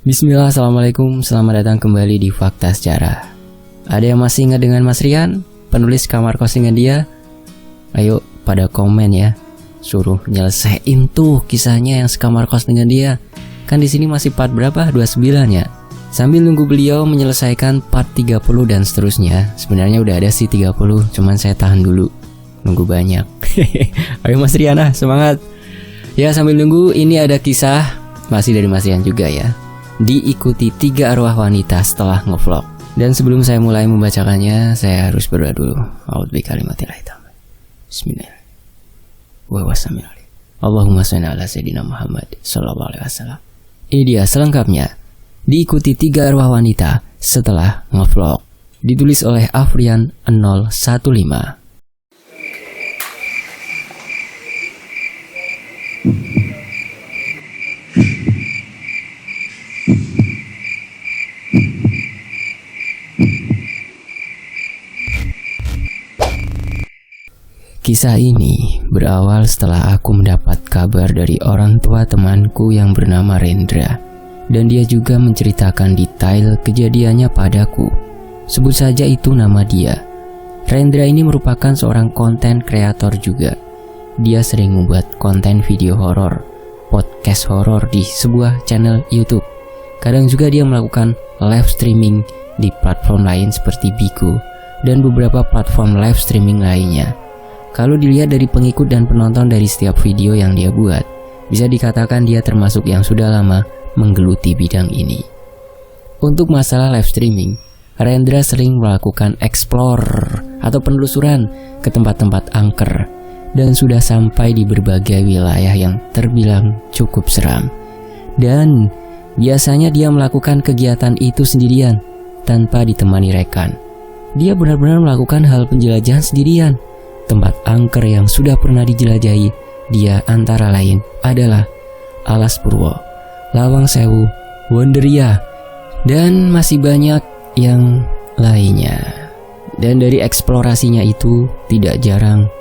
Bismillah, assalamualaikum, selamat datang kembali di Fakta Sejarah. Ada yang masih ingat dengan Mas Rian, penulis kamar kosingan dia? Ayo pada komen ya, suruh nyelesain tuh kisahnya yang sekamar kos dengan dia. Kan di sini masih part berapa? 29 ya. Sambil nunggu beliau menyelesaikan part 30 dan seterusnya. Sebenarnya udah ada sih 30, cuman saya tahan dulu, nunggu banyak. Ayo Mas Rian, semangat. Ya sambil nunggu, ini ada kisah masih dari Mas Rian juga ya. Diikuti 3 arwah wanita setelah ngevlog. Dan sebelum saya mulai membacakannya, saya harus berdoa dulu. A'udzubikalimatillahit tammah. Bismillah. Wa wasamil. Allahumma shalli ala sayyidina Muhammad sallallahu alaihi wasallam. Ini dia selengkapnya. Diikuti 3 arwah wanita setelah ngevlog. Ditulis oleh Afrian 015. Kisah ini berawal setelah aku mendapat kabar dari orang tua temanku yang bernama Rendra, dan dia juga menceritakan detail kejadiannya padaku. Sebut saja itu nama dia. Rendra ini merupakan seorang konten kreator juga. Dia sering membuat konten video horor, podcast horor di sebuah channel YouTube. Kadang juga dia melakukan live streaming di platform lain seperti Bigo dan beberapa platform live streaming lainnya. Kalau dilihat dari pengikut dan penonton dari setiap video yang dia buat, bisa dikatakan dia termasuk yang sudah lama menggeluti bidang ini. Untuk masalah live streaming, Rendra sering melakukan explore atau penelusuran ke tempat-tempat angker dan sudah sampai di berbagai wilayah yang terbilang cukup seram. Dan biasanya dia melakukan kegiatan itu sendirian tanpa ditemani rekan. Dia benar-benar melakukan hal penjelajahan sendirian. Tempat angker yang sudah pernah dijelajahi dia antara lain adalah Alas Purwo, Lawang Sewu, Wonderia, dan masih banyak yang lainnya. Dan dari eksplorasinya itu tidak jarang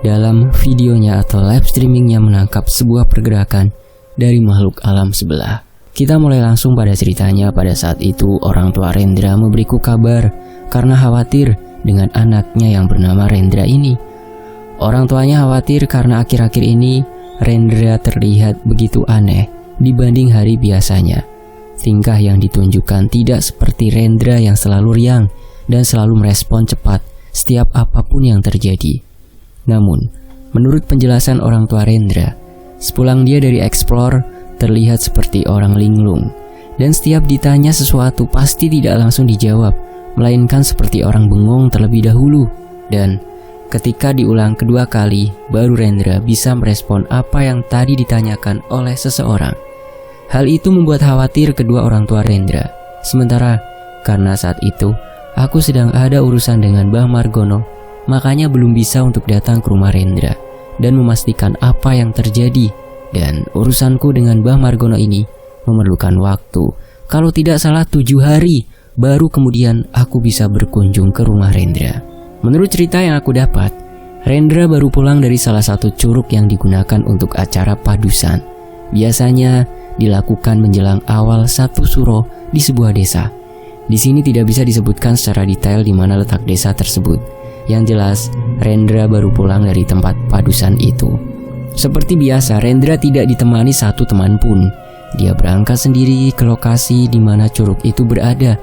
dalam videonya atau live streamingnya menangkap sebuah pergerakan dari makhluk alam sebelah. Kita mulai langsung pada ceritanya. Pada saat itu orang tua Rendra memberiku kabar karena khawatir dengan anaknya yang bernama Rendra ini. Orang tuanya khawatir karena akhir-akhir ini Rendra terlihat begitu aneh dibanding hari biasanya. Tingkah yang ditunjukkan tidak seperti Rendra yang selalu riang dan selalu merespon cepat setiap apapun yang terjadi. Namun, menurut penjelasan orang tua Rendra, sepulang dia dari explore terlihat seperti orang linglung, dan setiap ditanya sesuatu pasti tidak langsung dijawab, melainkan seperti orang bengong terlebih dahulu. Dan ketika diulang kedua kali, baru Rendra bisa merespon apa yang tadi ditanyakan oleh seseorang. Hal itu membuat khawatir kedua orang tua Rendra. Sementara karena saat itu aku sedang ada urusan dengan Mbah Margono, makanya belum bisa untuk datang ke rumah Rendra dan memastikan apa yang terjadi. Dan urusanku dengan Mbah Margono ini memerlukan waktu. Kalau tidak salah 7 hari baru kemudian aku bisa berkunjung ke rumah Rendra. Menurut cerita yang aku dapat, Rendra baru pulang dari salah satu curug yang digunakan untuk acara padusan. Biasanya dilakukan menjelang awal 1 suro di sebuah desa. Di sini tidak bisa disebutkan secara detail di mana letak desa tersebut. Yang jelas, Rendra baru pulang dari tempat padusan itu. Seperti biasa, Rendra tidak ditemani satu teman pun. Dia berangkat sendiri ke lokasi di mana curug itu berada.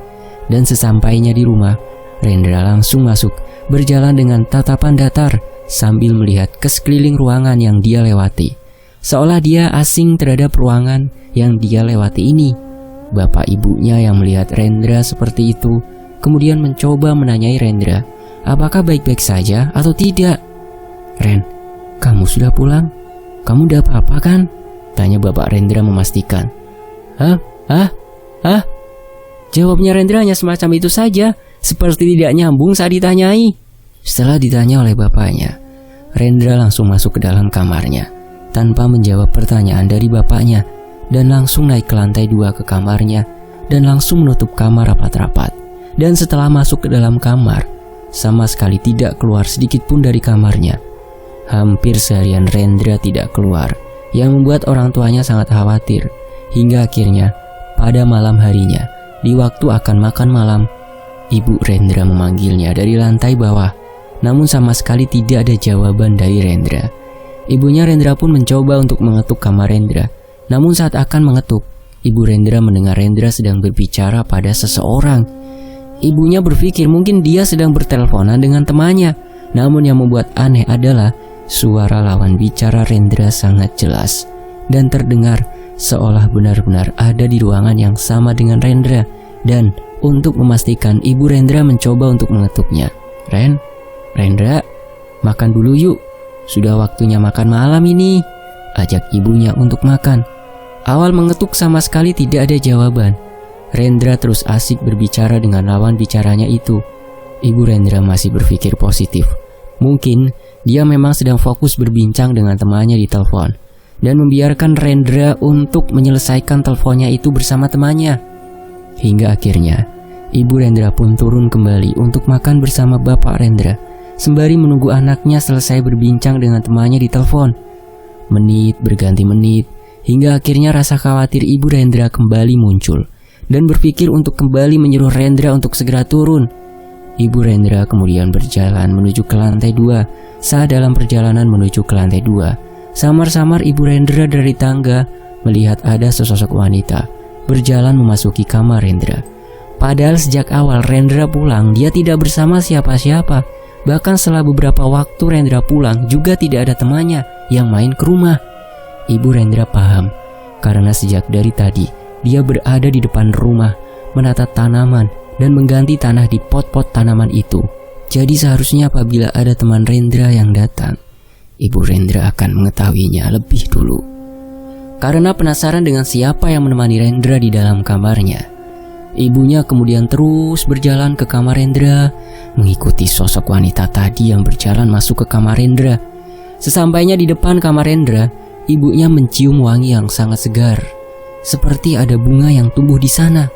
Dan sesampainya di rumah, Rendra langsung masuk, berjalan dengan tatapan datar sambil melihat ke sekeliling ruangan yang dia lewati. Seolah dia asing terhadap ruangan yang dia lewati ini. Bapak ibunya yang melihat Rendra seperti itu kemudian mencoba menanyai Rendra, apakah baik-baik saja atau tidak. "Ren, kamu sudah pulang? Kamu udah apa-apa kan?" tanya Bapak Rendra memastikan. Hah? Jawabnya Rendra hanya semacam itu saja, seperti tidak nyambung saat ditanyai. Setelah ditanya oleh bapaknya, Rendra langsung masuk ke dalam kamarnya tanpa menjawab pertanyaan dari bapaknya, dan langsung naik ke lantai 2 ke kamarnya dan langsung menutup kamar rapat-rapat. Dan setelah masuk ke dalam kamar, sama sekali tidak keluar sedikit pun dari kamarnya. Hampir seharian Rendra tidak keluar, yang membuat orang tuanya sangat khawatir. Hingga akhirnya pada malam harinya, di waktu akan makan malam, Ibu Rendra memanggilnya dari lantai bawah. Namun sama sekali tidak ada jawaban dari Rendra. Ibunya Rendra pun mencoba untuk mengetuk kamar Rendra. Namun saat akan mengetuk, Ibu Rendra mendengar Rendra sedang berbicara pada seseorang. Ibunya berpikir mungkin dia sedang berteleponan dengan temannya. Namun yang membuat aneh adalah suara lawan bicara Rendra sangat jelas dan terdengar seolah benar-benar ada di ruangan yang sama dengan Rendra. Dan untuk memastikan, Ibu Rendra mencoba untuk mengetuknya. Rendra, makan dulu yuk. Sudah waktunya makan malam ini, ajak ibunya untuk makan. Awal mengetuk sama sekali tidak ada jawaban. Rendra terus asik berbicara dengan lawan bicaranya itu. Ibu Rendra masih berpikir positif. Mungkin dia memang sedang fokus berbincang dengan temannya di telepon dan membiarkan Rendra untuk menyelesaikan teleponnya itu bersama temannya. Hingga akhirnya Ibu Rendra pun turun kembali untuk makan bersama Bapak Rendra, sembari menunggu anaknya selesai berbincang dengan temannya di telepon. Menit berganti menit, hingga akhirnya rasa khawatir Ibu Rendra kembali muncul dan berpikir untuk kembali menyuruh Rendra untuk segera turun. Ibu Rendra kemudian berjalan menuju ke lantai 2. Saat dalam perjalanan menuju ke lantai 2, samar-samar Ibu Rendra dari tangga melihat ada sesosok wanita berjalan memasuki kamar Rendra. Padahal sejak awal Rendra pulang, dia tidak bersama siapa-siapa. Bahkan setelah beberapa waktu Rendra pulang, juga tidak ada temannya yang main ke rumah. Ibu Rendra paham, karena sejak dari tadi dia berada di depan rumah, menata tanaman dan mengganti tanah di pot-pot tanaman itu. Jadi seharusnya apabila ada teman Rendra yang datang, Ibu Rendra akan mengetahuinya lebih dulu. Karena penasaran dengan siapa yang menemani Rendra di dalam kamarnya, ibunya kemudian terus berjalan ke kamar Rendra, mengikuti sosok wanita tadi yang berjalan masuk ke kamar Rendra. Sesampainya di depan kamar Rendra, ibunya mencium wangi yang sangat segar, seperti ada bunga yang tumbuh di sana.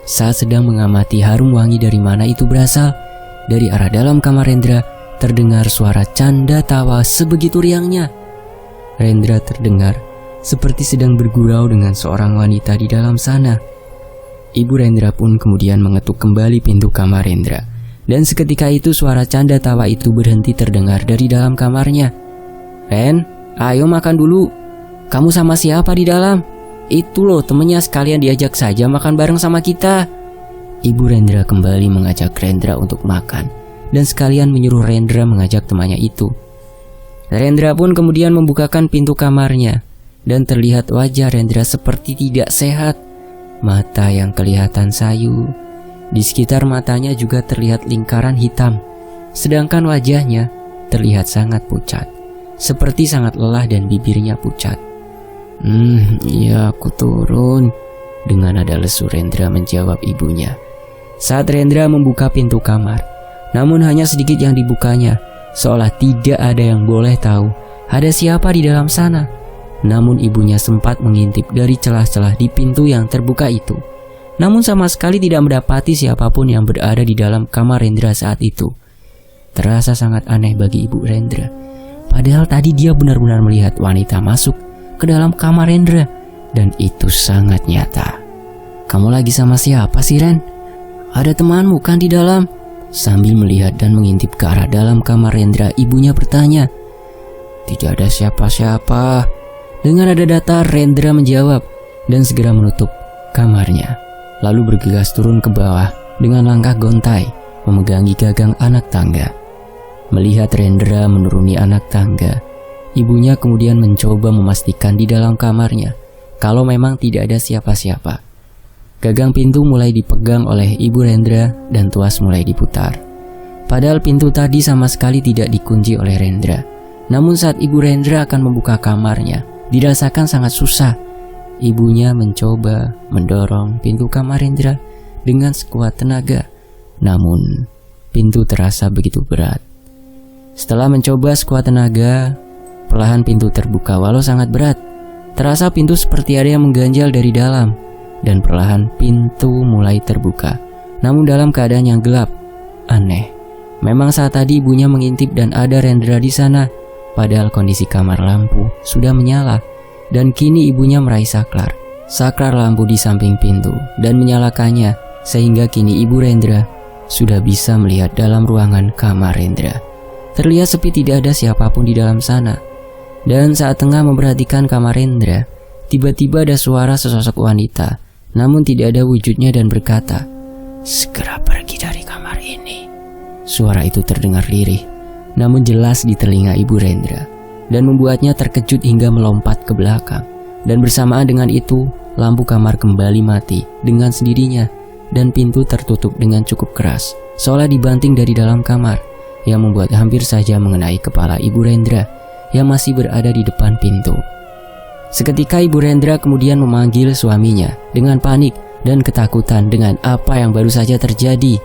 Saat sedang mengamati harum wangi dari mana itu berasal, dari arah dalam kamar Rendra terdengar suara canda tawa sebegitu riangnya. Rendra terdengar seperti sedang bergurau dengan seorang wanita di dalam sana. Ibu Rendra pun kemudian mengetuk kembali pintu kamar Rendra, dan seketika itu suara canda tawa itu berhenti terdengar dari dalam kamarnya. "Ren, ayo makan dulu. Kamu sama siapa di dalam? Itu loh temennya, sekalian diajak saja makan bareng sama kita." Ibu Rendra kembali mengajak Rendra untuk makan, dan sekalian menyuruh Rendra mengajak temannya itu. Rendra pun kemudian membukakan pintu kamarnya, dan terlihat wajah Rendra seperti tidak sehat. Mata yang kelihatan sayu, di sekitar matanya juga terlihat lingkaran hitam, sedangkan wajahnya terlihat sangat pucat, seperti sangat lelah dan bibirnya pucat. Iya aku turun," dengan nada lesu Rendra menjawab ibunya. Saat Rendra membuka pintu kamar, namun hanya sedikit yang dibukanya, seolah tidak ada yang boleh tahu ada siapa di dalam sana. Namun ibunya sempat mengintip dari celah-celah di pintu yang terbuka itu, namun sama sekali tidak mendapati siapapun yang berada di dalam kamar Rendra saat itu. Terasa sangat aneh bagi Ibu Rendra, padahal tadi dia benar-benar melihat wanita masuk ke dalam kamar Rendra, dan itu sangat nyata. "Kamu lagi sama siapa sih, Ren? Ada temanmu kan di dalam?" Sambil melihat dan mengintip ke arah dalam kamar Rendra, ibunya bertanya. "Tidak ada siapa-siapa." Dengan nada datar Rendra menjawab dan segera menutup kamarnya, lalu bergegas turun ke bawah dengan langkah gontai memegangi gagang anak tangga. Melihat Rendra menuruni anak tangga, ibunya kemudian mencoba memastikan di dalam kamarnya kalau memang tidak ada siapa-siapa. Gagang pintu mulai dipegang oleh Ibu Rendra dan tuas mulai diputar. Padahal pintu tadi sama sekali tidak dikunci oleh Rendra. Namun saat Ibu Rendra akan membuka kamarnya, dirasakan sangat susah. Ibunya mencoba mendorong pintu kamar Rendra dengan sekuat tenaga, namun pintu terasa begitu berat. Setelah mencoba sekuat tenaga, perlahan pintu terbuka walau sangat berat. Terasa pintu seperti ada yang mengganjal dari dalam, dan perlahan pintu mulai terbuka, namun dalam keadaan yang gelap. Aneh, memang saat tadi ibunya mengintip dan ada Rendra di sana. Padahal kondisi kamar lampu sudah menyala, dan kini ibunya meraih saklar saklar lampu di samping pintu dan menyalakannya, sehingga kini Ibu Rendra sudah bisa melihat dalam ruangan kamar Rendra. Terlihat sepi, tidak ada siapapun di dalam sana. Dan saat tengah memperhatikan kamar Rendra, tiba-tiba ada suara sesosok wanita, namun tidak ada wujudnya dan berkata, "Segera pergi dari kamar ini." Suara itu terdengar lirih, namun jelas di telinga Ibu Rendra, dan membuatnya terkejut hingga melompat ke belakang. Dan bersamaan dengan itu, lampu kamar kembali mati dengan sendirinya, dan pintu tertutup dengan cukup keras, seolah dibanting dari dalam kamar, yang membuat hampir saja mengenai kepala Ibu Rendra yang masih berada di depan pintu. Seketika Ibu Rendra kemudian memanggil suaminya dengan panik dan ketakutan dengan apa yang baru saja terjadi.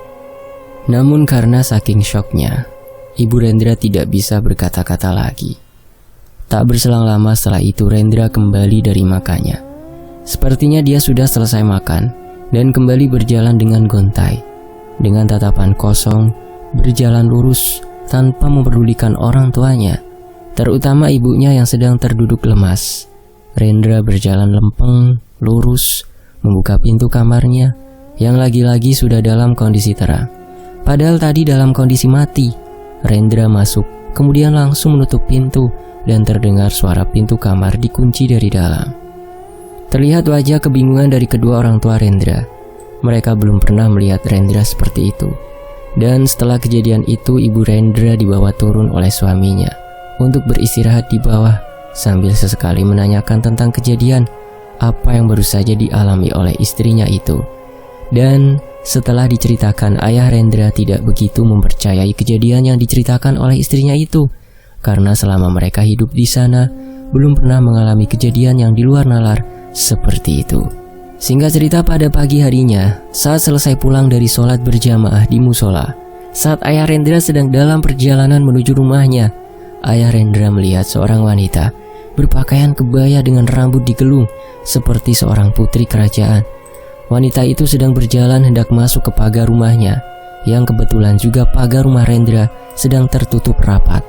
Namun karena saking syoknya, Ibu Rendra tidak bisa berkata-kata lagi. Tak berselang lama setelah itu Rendra kembali dari makannya. Sepertinya dia sudah selesai makan dan kembali berjalan dengan gontai, dengan tatapan kosong, berjalan lurus tanpa mempedulikan orang tuanya, terutama ibunya yang sedang terduduk lemas. Rendra berjalan lempeng, lurus, membuka pintu kamarnya yang lagi-lagi sudah dalam kondisi terang. Padahal tadi dalam kondisi mati. Rendra masuk, kemudian langsung menutup pintu dan terdengar suara pintu kamar dikunci dari dalam. Terlihat wajah kebingungan dari kedua orang tua Rendra. Mereka belum pernah melihat Rendra seperti itu. Dan setelah kejadian itu, Ibu Rendra dibawa turun oleh suaminya untuk beristirahat di bawah, sambil sesekali menanyakan tentang kejadian apa yang baru saja dialami oleh istrinya itu. Dan setelah diceritakan, ayah Rendra tidak begitu mempercayai kejadian yang diceritakan oleh istrinya itu, karena selama mereka hidup di sana belum pernah mengalami kejadian yang di luar nalar seperti itu. Singkat cerita, pada pagi harinya, saat selesai pulang dari sholat berjamaah di musola, saat ayah Rendra sedang dalam perjalanan menuju rumahnya, ayah Rendra melihat seorang wanita berpakaian kebaya dengan rambut digelung seperti seorang putri kerajaan. Wanita itu sedang berjalan hendak masuk ke pagar rumahnya, yang kebetulan juga pagar rumah Rendra sedang tertutup rapat.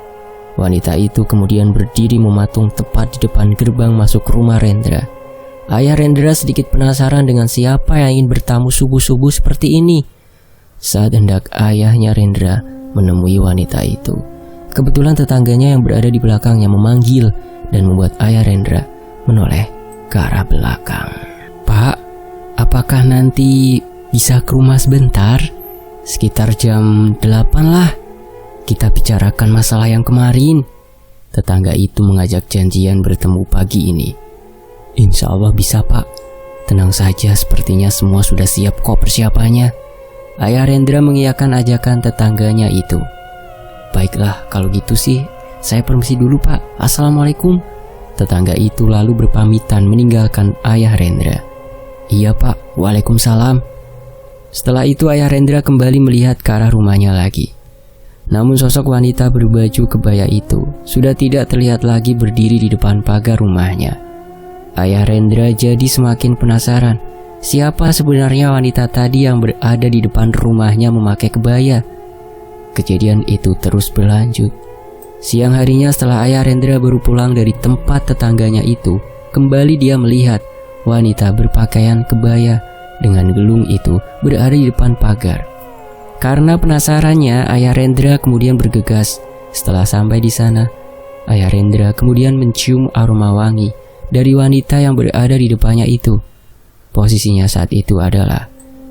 Wanita itu kemudian berdiri mematung tepat di depan gerbang masuk rumah Rendra. Ayah Rendra sedikit penasaran dengan siapa yang ingin bertamu subuh-subuh seperti ini. Saat hendak ayahnya Rendra menemui wanita itu, kebetulan tetangganya yang berada di belakangnya memanggil dan membuat ayah Rendra menoleh ke arah belakang. "Pak, apakah nanti bisa ke rumah sebentar? Sekitar jam 8 lah. Kita bicarakan masalah yang kemarin." Tetangga itu mengajak janjian bertemu pagi ini. "Insya Allah bisa, Pak. Tenang saja, sepertinya semua sudah siap kok persiapannya." Ayah Rendra mengiyakan ajakan tetangganya itu. "Baiklah, kalau gitu sih, saya permisi dulu, Pak. Assalamualaikum." Tetangga itu lalu berpamitan meninggalkan ayah Rendra. "Iya, Pak. Waalaikumsalam." Setelah itu ayah Rendra kembali melihat ke arah rumahnya lagi. Namun sosok wanita berbaju kebaya itu sudah tidak terlihat lagi berdiri di depan pagar rumahnya. Ayah Rendra jadi semakin penasaran, siapa sebenarnya wanita tadi yang berada di depan rumahnya memakai kebaya. Kejadian itu terus berlanjut. Siang harinya setelah ayah Rendra baru pulang dari tempat tetangganya itu, kembali dia melihat wanita berpakaian kebaya dengan gelung itu berada di depan pagar. Karena penasarannya, ayah Rendra kemudian bergegas. Setelah sampai di sana, ayah Rendra kemudian mencium aroma wangi dari wanita yang berada di depannya itu. Posisinya saat itu adalah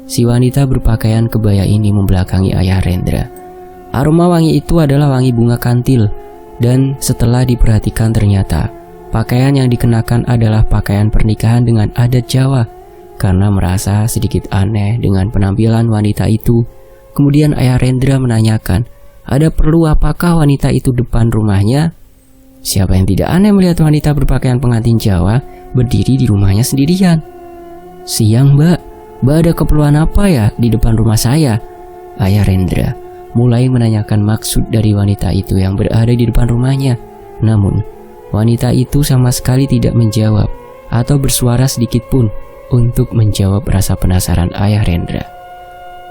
si wanita berpakaian kebaya ini membelakangi ayah Rendra. Aroma wangi itu adalah wangi bunga kantil, dan setelah diperhatikan ternyata pakaian yang dikenakan adalah pakaian pernikahan dengan adat Jawa. Karena merasa sedikit aneh dengan penampilan wanita itu, kemudian ayah Rendra menanyakan, ada perlu apakah wanita itu depan rumahnya? Siapa yang tidak aneh melihat wanita berpakaian pengantin Jawa berdiri di rumahnya sendirian? "Siang, Mbak ada keperluan apa ya di depan rumah saya?" Ayah Rendra mulai menanyakan maksud dari wanita itu yang berada di depan rumahnya. Namun, wanita itu sama sekali tidak menjawab atau bersuara sedikit pun untuk menjawab rasa penasaran ayah Rendra.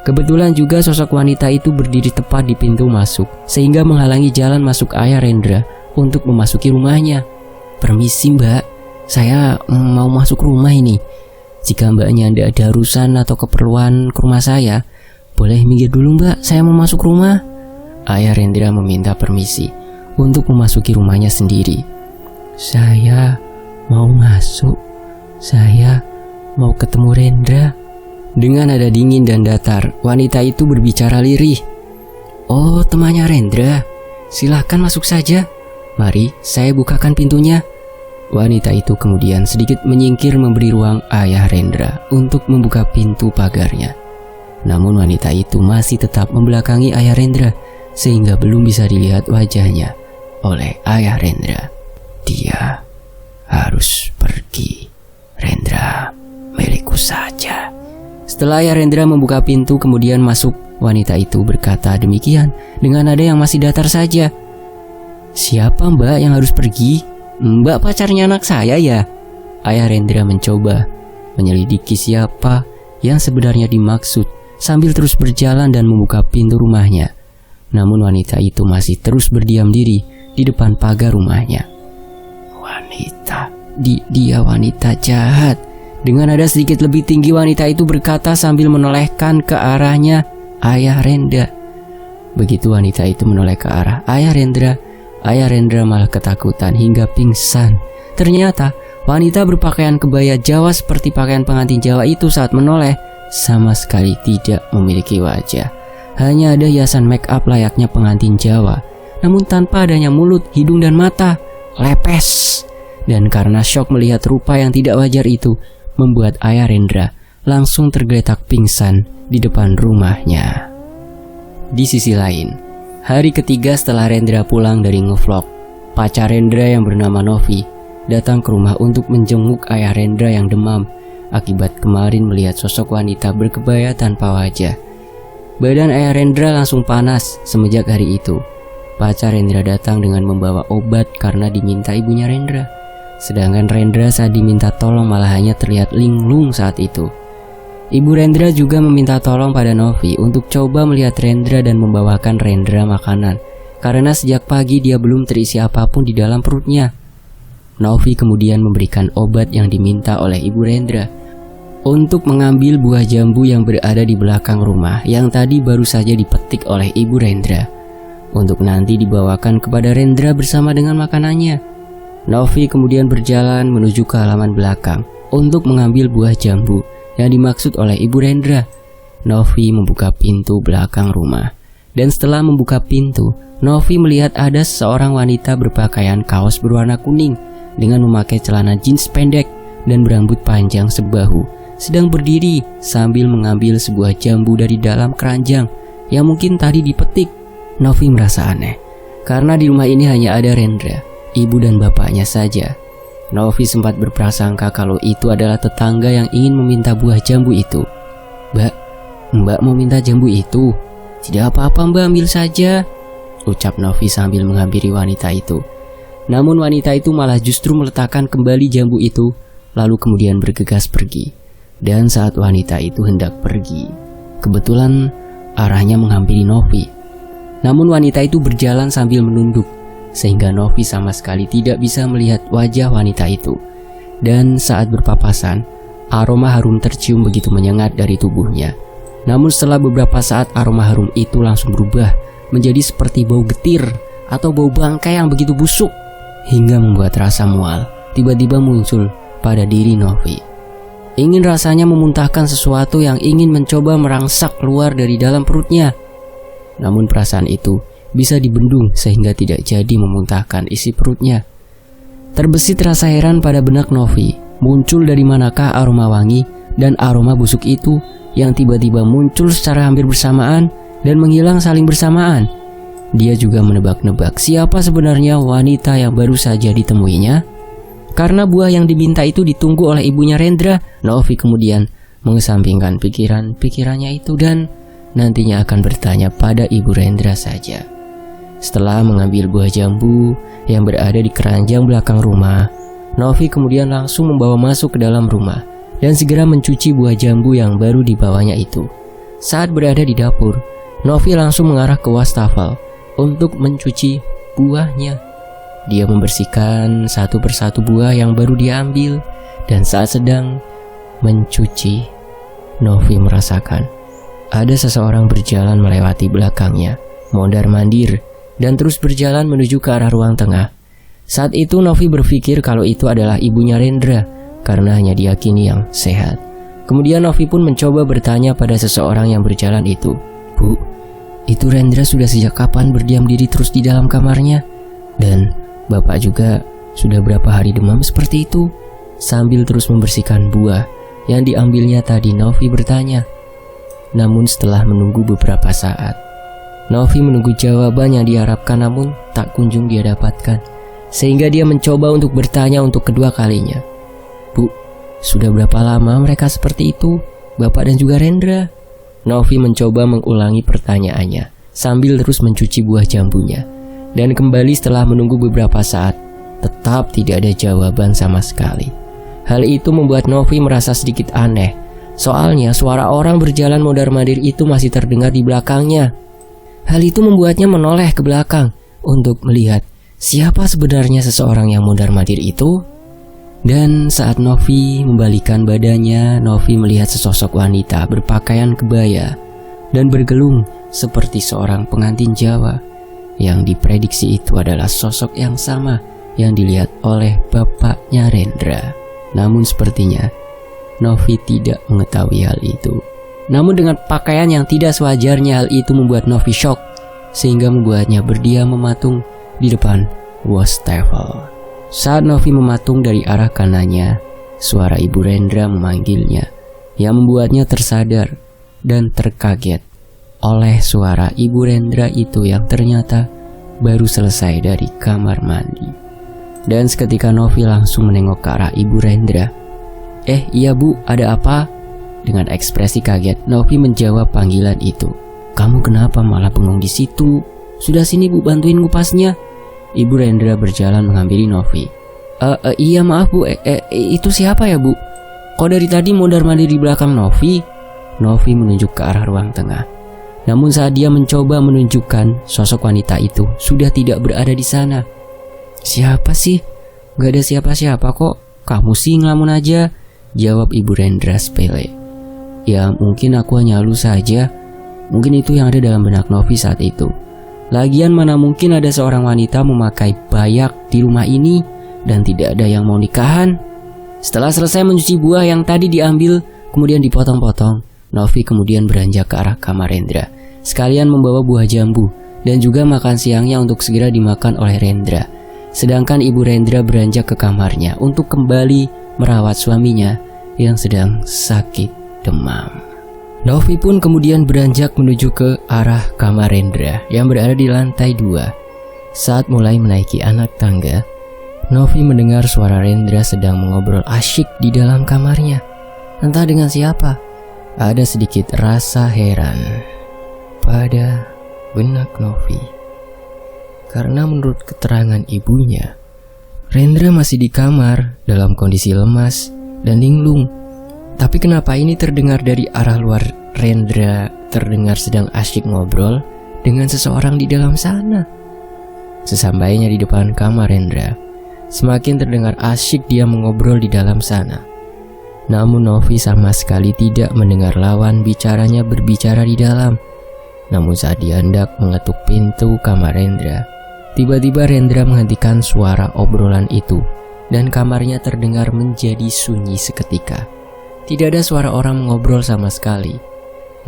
Kebetulan juga sosok wanita itu berdiri tepat di pintu masuk, sehingga menghalangi jalan masuk ayah Rendra untuk memasuki rumahnya. "Permisi, Mbak, saya mau masuk rumah ini. Jika mbaknya tidak ada urusan atau keperluan ke rumah saya, boleh minggir dulu mbak, saya mau masuk rumah. Ayah Rendra meminta permisi untuk memasuki rumahnya sendiri. Saya mau masuk, saya mau ketemu Rendra. Dengan nada dingin dan datar, wanita itu berbicara lirih. Oh, temannya Rendra, silahkan masuk saja. Mari, saya bukakan pintunya. Wanita itu kemudian sedikit menyingkir memberi ruang ayah Rendra untuk membuka pintu pagarnya. Namun wanita itu masih tetap membelakangi ayah Rendra sehingga belum bisa dilihat wajahnya oleh ayah Rendra. Dia harus pergi. Rendra milikku saja. Setelah ayah Rendra membuka pintu kemudian masuk, wanita itu berkata demikian dengan nada yang masih datar saja. Siapa mbak yang harus pergi? Mbak pacarnya anak saya ya? Ayah Rendra mencoba menyelidiki siapa yang sebenarnya dimaksud sambil terus berjalan dan membuka pintu rumahnya. Namun wanita itu masih terus berdiam diri di depan pagar rumahnya. Wanita, dia wanita jahat. Dengan nada sedikit lebih tinggi wanita itu berkata sambil menolehkan ke arahnya ayah Rendra. Begitu wanita itu menoleh ke arah ayah Rendra malah ketakutan hingga pingsan. Ternyata wanita berpakaian kebaya Jawa seperti pakaian pengantin Jawa itu saat menoleh sama sekali tidak memiliki wajah. Hanya ada hiasan make up layaknya pengantin Jawa, namun tanpa adanya mulut, hidung dan mata. Lepes. Dan karena syok melihat rupa yang tidak wajar itu, membuat ayah Rendra langsung tergeletak pingsan di depan rumahnya. Di sisi lain, hari ketiga setelah Rendra pulang dari ngevlog, pacar Rendra yang bernama Novi datang ke rumah untuk menjenguk ayah Rendra yang demam akibat kemarin melihat sosok wanita berkebaya tanpa wajah. Badan ayah Rendra langsung panas semenjak hari itu. Pacar Rendra datang dengan membawa obat karena diminta ibunya Rendra. Sedangkan Rendra saat diminta tolong malah hanya terlihat linglung saat itu. Ibu Rendra juga meminta tolong pada Novi untuk coba melihat Rendra dan membawakan Rendra makanan, karena sejak pagi dia belum terisi apapun di dalam perutnya. Novi kemudian memberikan obat yang diminta oleh ibu Rendra untuk mengambil buah jambu yang berada di belakang rumah yang tadi baru saja dipetik oleh ibu Rendra, untuk nanti dibawakan kepada Rendra bersama dengan makanannya. Novi kemudian berjalan menuju ke halaman belakang untuk mengambil buah jambu yang dimaksud oleh ibu Rendra. Novi membuka pintu belakang rumah, dan setelah membuka pintu, Novi melihat ada seorang wanita berpakaian kaos berwarna kuning dengan memakai celana jeans pendek dan berambut panjang sebahu, sedang berdiri sambil mengambil sebuah jambu dari dalam keranjang yang mungkin tadi dipetik. Novi merasa aneh karena di rumah ini hanya ada Rendra, ibu dan bapaknya saja. Novi sempat berprasangka kalau itu adalah tetangga yang ingin meminta buah jambu itu. Mbak mau minta jambu itu? Tidak apa-apa mbak, ambil saja, ucap Novi sambil menghampiri wanita itu. Namun wanita itu malah justru meletakkan kembali jambu itu, lalu kemudian bergegas pergi. Dan saat wanita itu hendak pergi, kebetulan arahnya menghampiri Novi. Namun wanita itu berjalan sambil menunduk, sehingga Novi sama sekali tidak bisa melihat wajah wanita itu. Dan saat berpapasan, aroma harum tercium begitu menyengat dari tubuhnya. Namun setelah beberapa saat aroma harum itu langsung berubah menjadi seperti bau getir atau bau bangkai yang begitu busuk, hingga membuat rasa mual tiba-tiba muncul pada diri Novi. Ingin rasanya memuntahkan sesuatu yang ingin mencoba merangsak keluar dari dalam perutnya. Namun perasaan itu bisa dibendung sehingga tidak jadi memuntahkan isi perutnya. Terbesit rasa heran pada benak Novi, muncul dari manakah aroma wangi dan aroma busuk itu yang tiba-tiba muncul secara hampir bersamaan dan menghilang saling bersamaan. Dia juga menebak-nebak siapa sebenarnya wanita yang baru saja ditemuinya. Karena buah yang diminta itu ditunggu oleh ibunya Rendra, Novi kemudian mengesampingkan pikirannya itu dan nantinya akan bertanya pada ibu Rendra saja. Setelah mengambil buah jambu yang berada di keranjang belakang rumah, Novi kemudian langsung membawa masuk ke dalam rumah dan segera mencuci buah jambu yang baru dibawanya itu. Saat berada di dapur, Novi langsung mengarah ke wastafel untuk mencuci buahnya. Dia membersihkan satu persatu buah yang baru diambil, dan saat sedang mencuci. Novi merasakan ada seseorang berjalan melewati belakangnya, mondar-mandir, dan terus berjalan menuju ke arah ruang tengah. Saat itu Novi berpikir kalau itu adalah ibunya Rendra, karena hanya diyakini yang sehat. Kemudian Novi pun mencoba bertanya pada seseorang yang berjalan itu, "Bu, itu Rendra sudah sejak kapan berdiam diri terus di dalam kamarnya? Dan Bapak juga sudah berapa hari demam seperti itu?" Sambil terus membersihkan buah yang diambilnya tadi, Novi bertanya. Namun setelah menunggu beberapa saat, Novi menunggu jawaban yang diharapkan namun tak kunjung dia dapatkan. Sehingga dia mencoba untuk bertanya untuk kedua kalinya. "Bu, sudah berapa lama mereka seperti itu, Bapak dan juga Rendra?" Novi mencoba mengulangi pertanyaannya sambil terus mencuci buah jambunya. Dan kembali setelah menunggu beberapa saat, tetap tidak ada jawaban sama sekali. Hal itu membuat Novi merasa sedikit aneh. Soalnya suara orang berjalan mondar-mandir itu masih terdengar di belakangnya. Hal itu membuatnya menoleh ke belakang untuk melihat siapa sebenarnya seseorang yang mondar-mandir itu. Dan saat Novi membalikkan badannya, Novi melihat sesosok wanita berpakaian kebaya dan bergelung seperti seorang pengantin Jawa. Yang diprediksi itu adalah sosok yang sama yang dilihat oleh bapaknya Rendra. Namun sepertinya Novi tidak mengetahui hal itu. Namun dengan pakaian yang tidak sewajarnya, hal itu membuat Novi shock, sehingga membuatnya berdiam mematung di depan wastafel. Saat Novi mematung dari arah kanannya, suara Ibu Rendra memanggilnya, yang membuatnya tersadar dan terkaget oleh suara Ibu Rendra itu yang ternyata baru selesai dari kamar mandi. Dan seketika Novi langsung menengok ke arah Ibu Rendra. Iya Bu, ada apa?" Dengan ekspresi kaget, Novi menjawab panggilan itu. "Kamu kenapa malah bengong di situ? Sudah sini Bu, bantuin ngupasnya." Ibu Rendra berjalan menghampiri Novi. Iya maaf Bu, itu siapa ya Bu? Kok dari tadi mondar-mandir di belakang Novi?" Novi menunjuk ke arah ruang tengah. Namun saat dia mencoba menunjukkan, sosok wanita itu sudah tidak berada di sana. "Siapa sih? Gak ada siapa-siapa kok. Kamu sih ngelamun aja," jawab Ibu Rendra sepele. "Ya mungkin aku hanya halus saja." Mungkin itu yang ada dalam benak Novi saat itu. Lagian mana mungkin ada seorang wanita memakai bayak di rumah ini dan tidak ada yang mau nikahan. Setelah selesai mencuci buah yang tadi diambil kemudian dipotong-potong, Novi kemudian beranjak ke arah kamar Rendra, sekalian membawa buah jambu dan juga makan siangnya untuk segera dimakan oleh Rendra. Sedangkan Ibu Rendra beranjak ke kamarnya untuk kembali merawat suaminya yang sedang sakit demam. Novi pun kemudian beranjak menuju ke arah kamar Rendra yang berada di lantai 2. Saat mulai menaiki anak tangga, Novi mendengar suara Rendra sedang mengobrol asyik di dalam kamarnya. Entah dengan siapa. Ada sedikit rasa heran pada benak Novi. Karena menurut keterangan ibunya, Rendra masih di kamar dalam kondisi lemas dan linglung. Tapi kenapa ini terdengar dari arah luar? Rendra terdengar sedang asyik ngobrol dengan seseorang di dalam sana. Sesampainya di depan kamar Rendra, semakin terdengar asyik dia mengobrol di dalam sana. Namun Novi sama sekali tidak mendengar lawan bicaranya berbicara di dalam. Namun saat dia hendak mengetuk pintu kamar Rendra, tiba-tiba Rendra menghentikan suara obrolan itu dan kamarnya terdengar menjadi sunyi seketika. Tidak ada suara orang mengobrol sama sekali.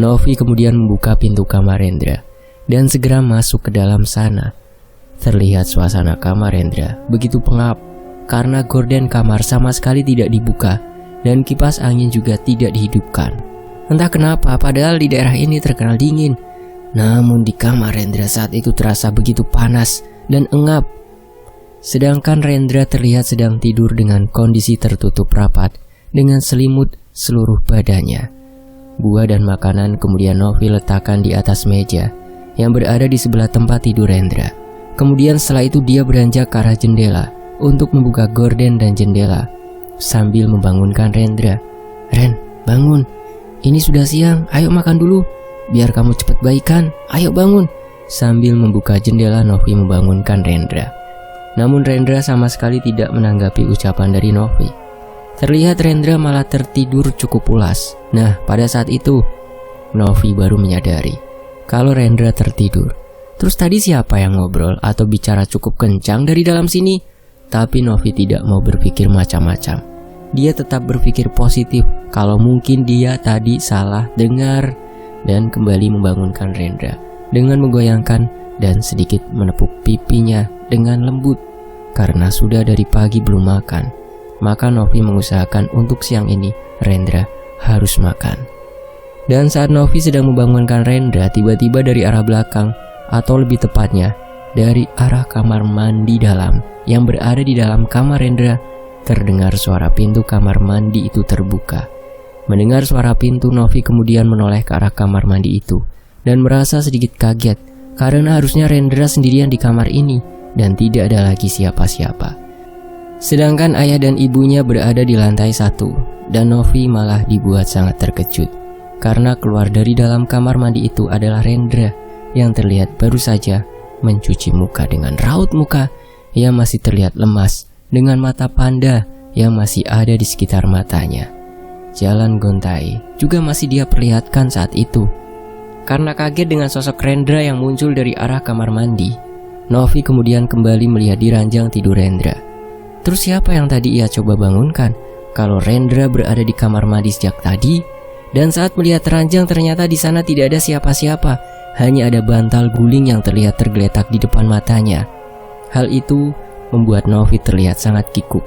Novi kemudian membuka pintu kamar Rendra dan segera masuk ke dalam sana. Terlihat suasana kamar Rendra begitu pengap karena gorden kamar sama sekali tidak dibuka dan kipas angin juga tidak dihidupkan. Entah kenapa padahal di daerah ini terkenal dingin, namun di kamar Rendra saat itu terasa begitu panas dan engap. Sedangkan Rendra terlihat sedang tidur dengan kondisi tertutup rapat dengan selimut seluruh badannya. Buah dan makanan kemudian Novi letakkan di atas meja yang berada di sebelah tempat tidur Rendra. Kemudian setelah itu dia beranjak ke arah jendela untuk membuka gorden dan jendela sambil membangunkan Rendra. "Ren, bangun. Ini sudah siang, ayo makan dulu. Biar kamu cepat baikan, ayo bangun." Sambil membuka jendela Novi membangunkan Rendra. Namun Rendra sama sekali tidak menanggapi ucapan dari Novi. Terlihat Rendra malah tertidur cukup pulas. Nah, pada saat itu Novi baru menyadari kalau Rendra tertidur. Terus tadi siapa yang ngobrol atau bicara cukup kencang dari dalam sini? Tapi Novi tidak mau berpikir macam-macam. Dia tetap berpikir positif kalau mungkin dia tadi salah dengar, dan kembali membangunkan Rendra dengan menggoyangkan dan sedikit menepuk pipinya dengan lembut. Karena sudah dari pagi belum makan, maka Novi mengusahakan untuk siang ini Rendra harus makan. Dan saat Novi sedang membangunkan Rendra, tiba-tiba dari arah belakang, atau lebih tepatnya dari arah kamar mandi dalam yang berada di dalam kamar Rendra, terdengar suara pintu kamar mandi itu terbuka. Mendengar suara pintu, Novi kemudian menoleh ke arah kamar mandi itu dan merasa sedikit kaget karena harusnya Rendra sendirian di kamar ini dan tidak ada lagi siapa-siapa. Sedangkan ayah dan ibunya berada di lantai 1, dan Novi malah dibuat sangat terkejut karena keluar dari dalam kamar mandi itu adalah Rendra yang terlihat baru saja mencuci muka dengan raut muka yang masih terlihat lemas, dengan mata panda yang masih ada di sekitar matanya. Jalan gontai juga masih dia perlihatkan saat itu. Karena kaget dengan sosok Rendra yang muncul dari arah kamar mandi, Novi kemudian kembali melihat di ranjang tidur Rendra. Terus siapa yang tadi ia coba bangunkan kalau Rendra berada di kamar mandi sejak tadi? Dan saat melihat ranjang ternyata di sana tidak ada siapa-siapa, hanya ada bantal guling yang terlihat tergeletak di depan matanya. Hal itu membuat Novi terlihat sangat kikuk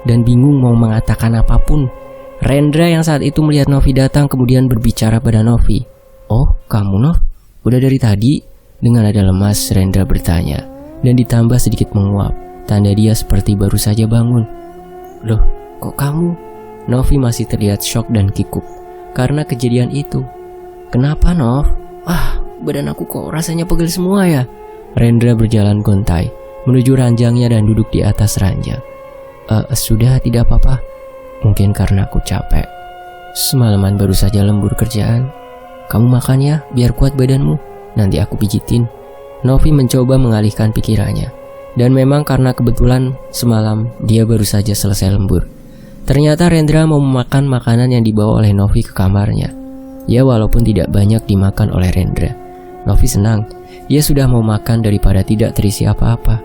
dan bingung mau mengatakan apapun. Rendra yang saat itu melihat Novi datang kemudian berbicara pada Novi. "Oh, kamu Nov? Udah dari tadi?" Dengan nada lemas Rendra bertanya dan ditambah sedikit menguap, tanda dia seperti baru saja bangun. "Loh, kok kamu?" Novi masih terlihat syok dan kikuk karena kejadian itu. "Kenapa Nov?" Badan aku kok rasanya pegel semua ya." Rendra berjalan gontai menuju ranjangnya dan duduk di atas ranjang. Sudah, tidak apa-apa. Mungkin karena aku capek. Semalaman baru saja lembur kerjaan. Kamu makan ya, biar kuat badanmu. Nanti aku pijitin." Novi mencoba mengalihkan pikirannya. Dan memang karena kebetulan semalam dia baru saja selesai lembur. Ternyata Rendra mau memakan makanan yang dibawa oleh Novi ke kamarnya. Ya, walaupun tidak banyak dimakan oleh Rendra, Novi senang. Dia sudah mau makan daripada tidak terisi apa-apa.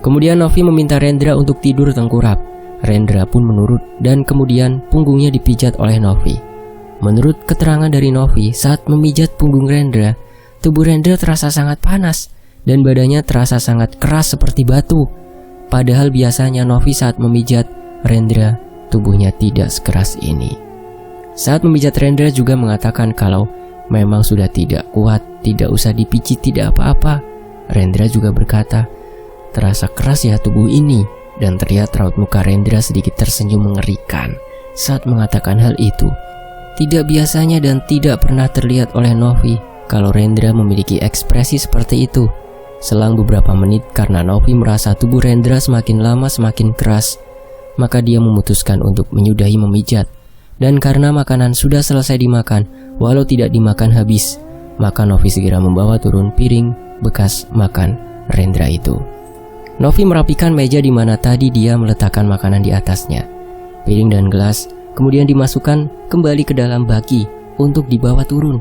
Kemudian Novi meminta Rendra untuk tidur tengkurap. Rendra pun menurut dan kemudian punggungnya dipijat oleh Novi. Menurut keterangan dari Novi, saat memijat punggung Rendra, tubuh Rendra terasa sangat panas dan badannya terasa sangat keras seperti batu. Padahal biasanya Novi saat memijat Rendra, tubuhnya tidak sekeras ini. Saat memijat Rendra juga mengatakan kalau memang sudah tidak kuat, tidak usah dipijit, tidak apa-apa. Rendra juga berkata, "Terasa keras ya tubuh ini." Dan terlihat raut muka Rendra sedikit tersenyum mengerikan saat mengatakan hal itu. Tidak biasanya dan tidak pernah terlihat oleh Novi kalau Rendra memiliki ekspresi seperti itu. Selang beberapa menit karena Novi merasa tubuh Rendra semakin lama semakin keras, maka dia memutuskan untuk menyudahi memijat. Dan karena makanan sudah selesai dimakan, walau tidak dimakan habis, maka Novi segera membawa turun piring bekas makan Rendra itu. Novi merapikan meja di mana tadi dia meletakkan makanan di atasnya. Piring dan gelas kemudian dimasukkan kembali ke dalam baki untuk dibawa turun.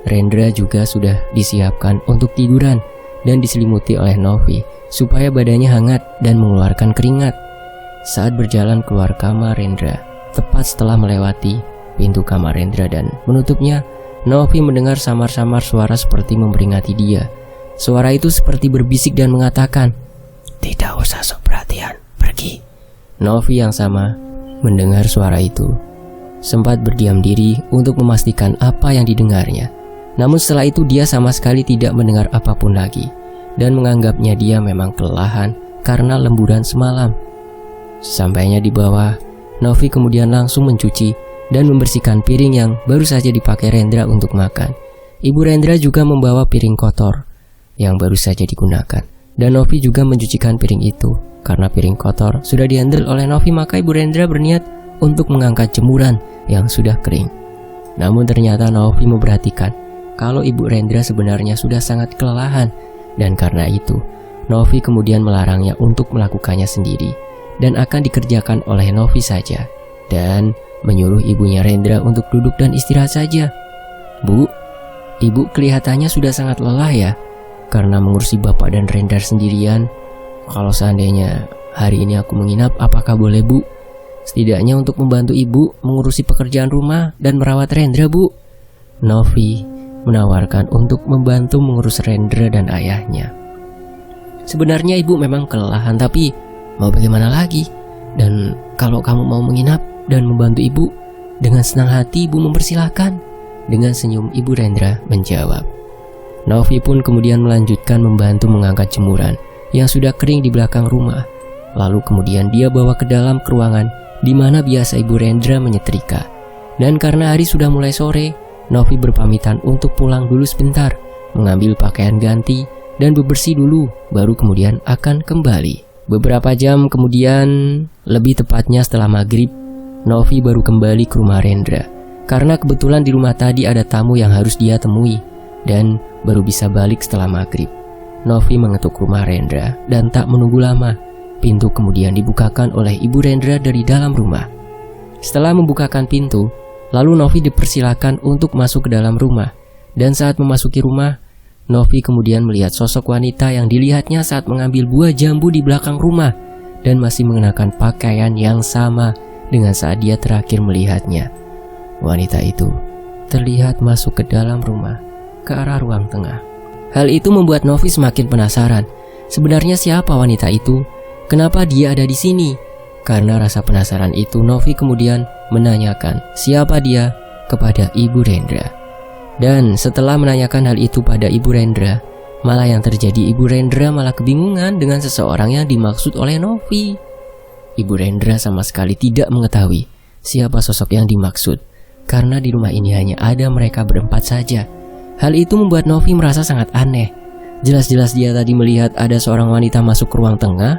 Rendra juga sudah disiapkan untuk tiduran dan diselimuti oleh Novi supaya badannya hangat dan mengeluarkan keringat. Saat berjalan keluar kamar Rendra, tepat setelah melewati pintu kamar Rendra dan menutupnya, Novi mendengar samar-samar suara seperti memperingati dia. Suara itu seperti berbisik dan mengatakan, "Tidak usah sok perhatian, pergi." Novi yang sama mendengar suara itu, sempat berdiam diri untuk memastikan apa yang didengarnya. Namun setelah itu dia sama sekali tidak mendengar apapun lagi dan menganggapnya dia memang kelelahan karena lemburan semalam. Sampainya di bawah, Novi kemudian langsung mencuci dan membersihkan piring yang baru saja dipakai Rendra untuk makan. Ibu Rendra juga membawa piring kotor yang baru saja digunakan. Dan Novi juga mencucikan piring itu. Karena piring kotor sudah dihandle oleh Novi, maka Ibu Rendra berniat untuk mengangkat jemuran yang sudah kering. Namun ternyata Novi memperhatikan kalau Ibu Rendra sebenarnya sudah sangat kelelahan. Dan karena itu, Novi kemudian melarangnya untuk melakukannya sendiri dan akan dikerjakan oleh Novi saja. dan menyuruh ibunya Rendra untuk duduk dan istirahat saja. "Bu, ibu kelihatannya sudah sangat lelah ya, karena mengurusi bapak dan Rendra sendirian. Kalau seandainya hari ini aku menginap, apakah boleh, Bu? Setidaknya untuk membantu ibu mengurusi pekerjaan rumah dan merawat Rendra, Bu." Novi menawarkan untuk membantu mengurus Rendra dan ayahnya. "Sebenarnya ibu memang kelelahan, tapi mau bagaimana lagi? Dan kalau kamu mau menginap dan membantu ibu, dengan senang hati ibu mempersilahkan." Dengan senyum ibu Rendra menjawab. Novi pun kemudian melanjutkan membantu mengangkat jemuran yang sudah kering di belakang rumah. Lalu kemudian dia bawa ke dalam ruangan di mana biasa ibu Rendra menyetrika. Dan karena hari sudah mulai sore, Novi berpamitan untuk pulang dulu sebentar, mengambil pakaian ganti dan bebersih dulu, baru kemudian akan kembali. Beberapa jam kemudian, lebih tepatnya setelah maghrib, Novi baru kembali ke rumah Rendra. Karena kebetulan di rumah tadi ada tamu yang harus dia temui, dan baru bisa balik setelah maghrib. Novi mengetuk rumah Rendra dan tak menunggu lama, pintu kemudian dibukakan oleh ibu Rendra dari dalam rumah. Setelah membukakan pintu, lalu Novi dipersilakan untuk masuk ke dalam rumah. Dan saat memasuki rumah, Novi kemudian melihat sosok wanita yang dilihatnya saat mengambil buah jambu di belakang rumah dan masih mengenakan pakaian yang sama dengan saat dia terakhir melihatnya. Wanita itu terlihat masuk ke dalam rumah ke arah ruang tengah. Hal itu membuat Novi semakin penasaran. Sebenarnya siapa wanita itu? Kenapa dia ada di sini? Karena rasa penasaran itu, Novi kemudian menanyakan siapa dia kepada ibu Rendra. Dan setelah menanyakan hal itu pada ibu Rendra, malah yang terjadi ibu Rendra malah kebingungan dengan seseorang yang dimaksud oleh Novi. Ibu Rendra sama sekali tidak mengetahui siapa sosok yang dimaksud, karena di rumah ini hanya ada mereka berempat saja. Hal itu membuat Novi merasa sangat aneh. Jelas-jelas dia tadi melihat ada seorang wanita masuk ke ruang tengah.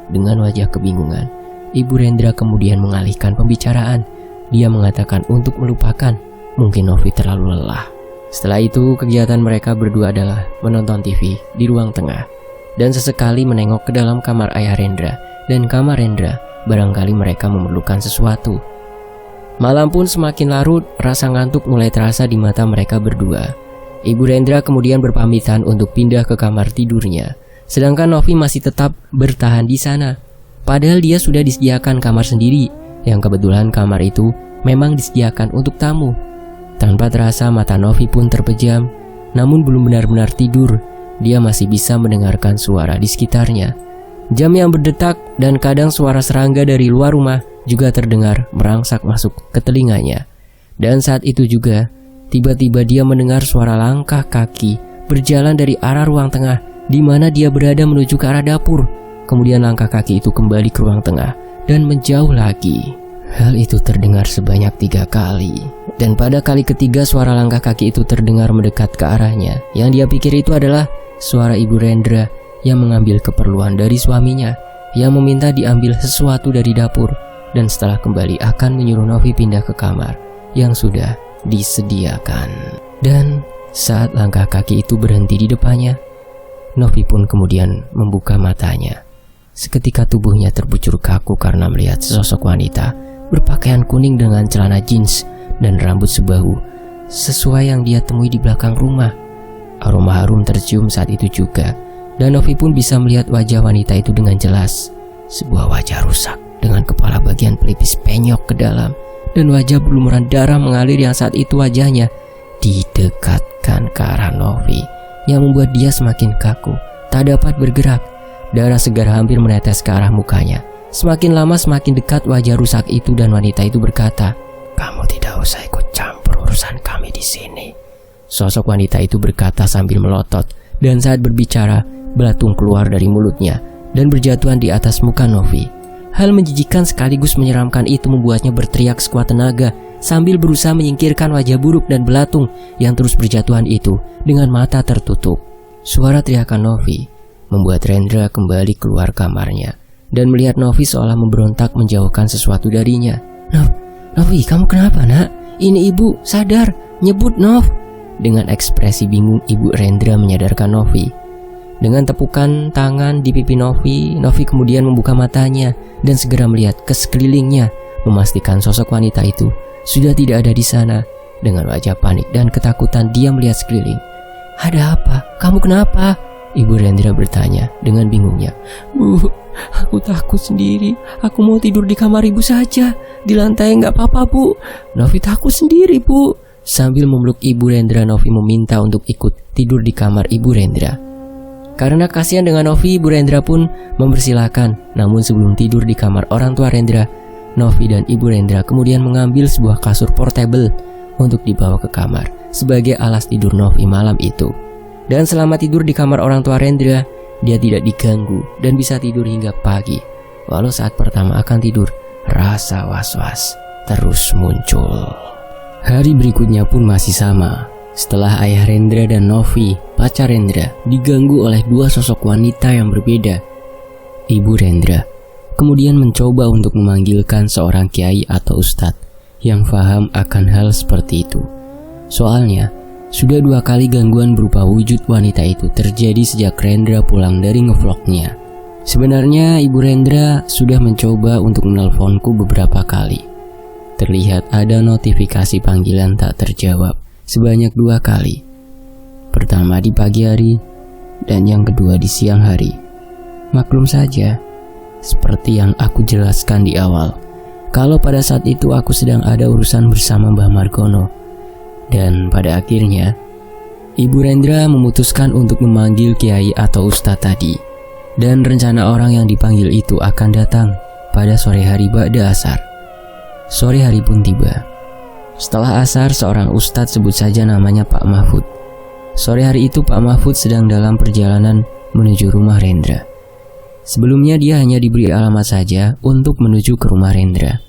Dengan wajah kebingungan, ibu Rendra kemudian mengalihkan pembicaraan. Dia mengatakan untuk melupakan, mungkin Novi terlalu lelah. Setelah itu, kegiatan mereka berdua adalah menonton TV di ruang tengah dan sesekali menengok ke dalam kamar ayah Rendra dan kamar Rendra, barangkali mereka memerlukan sesuatu. Malam pun semakin larut, rasa ngantuk mulai terasa di mata mereka berdua. Ibu Rendra kemudian berpamitan untuk pindah ke kamar tidurnya, sedangkan Novi masih tetap bertahan di sana. Padahal dia sudah disediakan kamar sendiri, yang kebetulan kamar itu memang disediakan untuk tamu. Tanpa terasa mata Novi pun terpejam, namun belum benar-benar tidur. Dia masih bisa mendengarkan suara di sekitarnya. Jam yang berdetak dan kadang suara serangga dari luar rumah juga terdengar merangsak masuk ke telinganya. Dan saat itu juga, tiba-tiba dia mendengar suara langkah kaki berjalan dari arah ruang tengah di mana dia berada menuju ke arah dapur. Kemudian langkah kaki itu kembali ke ruang tengah dan menjauh lagi. Hal itu terdengar sebanyak 3 kali. Dan pada kali ketiga suara langkah kaki itu terdengar mendekat ke arahnya. Yang dia pikir itu adalah suara ibu Rendra yang mengambil keperluan dari suaminya, yang meminta diambil sesuatu dari dapur. Dan setelah kembali akan menyuruh Novi pindah ke kamar yang sudah disediakan. Dan saat langkah kaki itu berhenti di depannya, Novi pun kemudian membuka matanya. Seketika tubuhnya terbujur kaku karena melihat sesosok wanita berpakaian kuning dengan celana jeans dan rambut sebahu, sesuai yang dia temui di belakang rumah. Aroma harum tercium saat itu juga, dan Novi pun bisa melihat wajah wanita itu dengan jelas. Sebuah wajah rusak dengan kepala bagian pelipis penyok ke dalam, dan wajah berlumuran darah mengalir yang saat itu wajahnya didekatkan ke arah Novi, yang membuat dia semakin kaku, tak dapat bergerak. Darah segar hampir menetes ke arah mukanya. Semakin lama semakin dekat wajah rusak itu dan wanita itu berkata, "Kamu tidak usah ikut campur urusan kami di sini." Sosok wanita itu berkata sambil melotot, dan saat berbicara, belatung keluar dari mulutnya dan berjatuhan di atas muka Novi. Hal menjijikan sekaligus menyeramkan itu membuatnya berteriak sekuat tenaga sambil berusaha menyingkirkan wajah buruk dan belatung yang terus berjatuhan itu dengan mata tertutup. Suara teriakan Novi membuat Rendra kembali keluar kamarnya dan melihat Novi seolah memberontak menjauhkan sesuatu darinya. Novi, kamu kenapa, nak? Ini ibu, sadar, nyebut Nov." Dengan ekspresi bingung, ibu Rendra menyadarkan Novi. Dengan tepukan tangan di pipi Novi, Novi kemudian membuka matanya dan segera melihat ke sekelilingnya. memastikan sosok wanita itu sudah tidak ada di sana. Dengan wajah panik dan ketakutan dia melihat sekeliling. "Ada apa? Kamu kenapa?" Ibu Rendra bertanya dengan bingungnya. "Bu, aku takut sendiri. Aku mau tidur di kamar ibu saja. Di lantai nggak apa-apa, Bu. Novi takut sendiri, Bu." Sambil memeluk Ibu Rendra, Novi meminta untuk ikut tidur di kamar Ibu Rendra. Karena kasihan dengan Novi, Ibu Rendra pun mempersilahkan. Namun sebelum tidur di kamar orang tua Rendra, Novi dan Ibu Rendra kemudian mengambil sebuah kasur portable untuk dibawa ke kamar sebagai alas tidur Novi malam itu. Dan selama tidur di kamar orang tua Rendra, dia tidak diganggu dan bisa tidur hingga pagi. Walau saat pertama akan tidur, rasa was-was terus muncul. Hari berikutnya pun masih sama. Setelah ayah Rendra dan Novi, pacar Rendra, diganggu oleh dua sosok wanita yang berbeda. Ibu Rendra kemudian mencoba untuk memanggilkan seorang kiai atau ustadz yang paham akan hal seperti itu. Soalnya, sudah 2 kali gangguan berupa wujud wanita itu terjadi sejak Rendra pulang dari ngevlognya. Sebenarnya Ibu Rendra sudah mencoba untuk menelponku beberapa kali. Terlihat ada notifikasi panggilan tak terjawab sebanyak 2 kali. Pertama di pagi hari dan yang kedua di siang hari. Maklum saja, seperti yang aku jelaskan di awal, kalau pada saat itu aku sedang ada urusan bersama Mbah Margono. Dan pada akhirnya Ibu Rendra memutuskan untuk memanggil kiai atau ustadz tadi. Dan rencana orang yang dipanggil itu akan datang pada sore hari ba'da asar. Sore hari pun tiba. Setelah asar, seorang ustadz, sebut saja namanya Pak Mahfud. Sore hari itu Pak Mahfud sedang dalam perjalanan menuju rumah Rendra. Sebelumnya dia hanya diberi alamat saja untuk menuju ke rumah Rendra.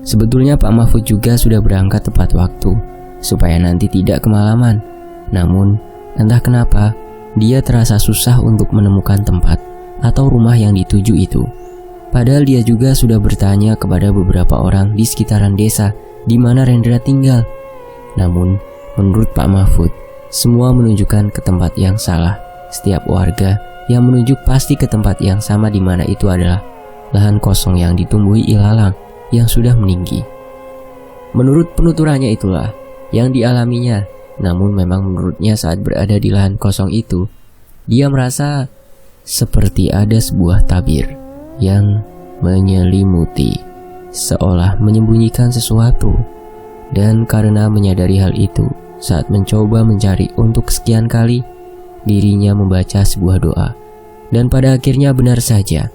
Sebetulnya Pak Mahfud juga sudah berangkat tepat waktu supaya nanti tidak kemalaman. Namun entah kenapa dia terasa susah untuk menemukan tempat atau rumah yang dituju itu. Padahal dia juga sudah bertanya kepada beberapa orang di sekitaran desa di mana Rendra tinggal. Namun menurut Pak Mahfud, semua menunjukkan ke tempat yang salah. Setiap warga yang menunjuk pasti ke tempat yang sama, di mana itu adalah lahan kosong yang ditumbuhi ilalang yang sudah meninggi. Menurut penuturannya itulah yang dialaminya. Namun memang menurutnya saat berada di lahan kosong itu, dia merasa seperti ada sebuah tabir yang menyelimuti, seolah menyembunyikan sesuatu. Dan karena menyadari hal itu, saat mencoba mencari untuk sekian kali, dirinya membaca sebuah doa. Dan pada akhirnya benar saja,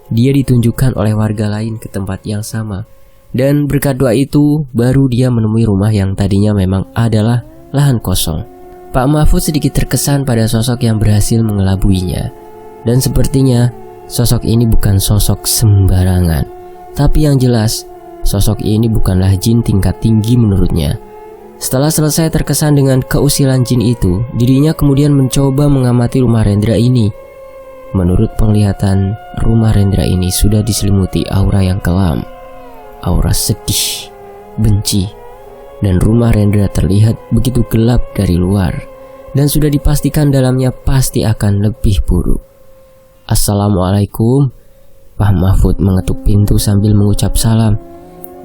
dia ditunjukkan oleh warga lain ke tempat yang sama. Dan berkat doa itu, baru dia menemui rumah yang tadinya memang adalah lahan kosong. Pak Mahfud sedikit terkesan pada sosok yang berhasil mengelabuinya. Dan sepertinya sosok ini bukan sosok sembarangan. Tapi yang jelas, sosok ini bukanlah jin tingkat tinggi menurutnya. Setelah selesai terkesan dengan keusilan jin itu, dirinya kemudian mencoba mengamati rumah Rendra ini. Menurut penglihatan, rumah Rendra ini sudah diselimuti aura yang kelam, aura sedih, benci. Dan rumah Rendra terlihat begitu gelap dari luar, dan sudah dipastikan dalamnya pasti akan lebih buruk. "Assalamualaikum." Pak Mahfud mengetuk pintu sambil mengucap salam.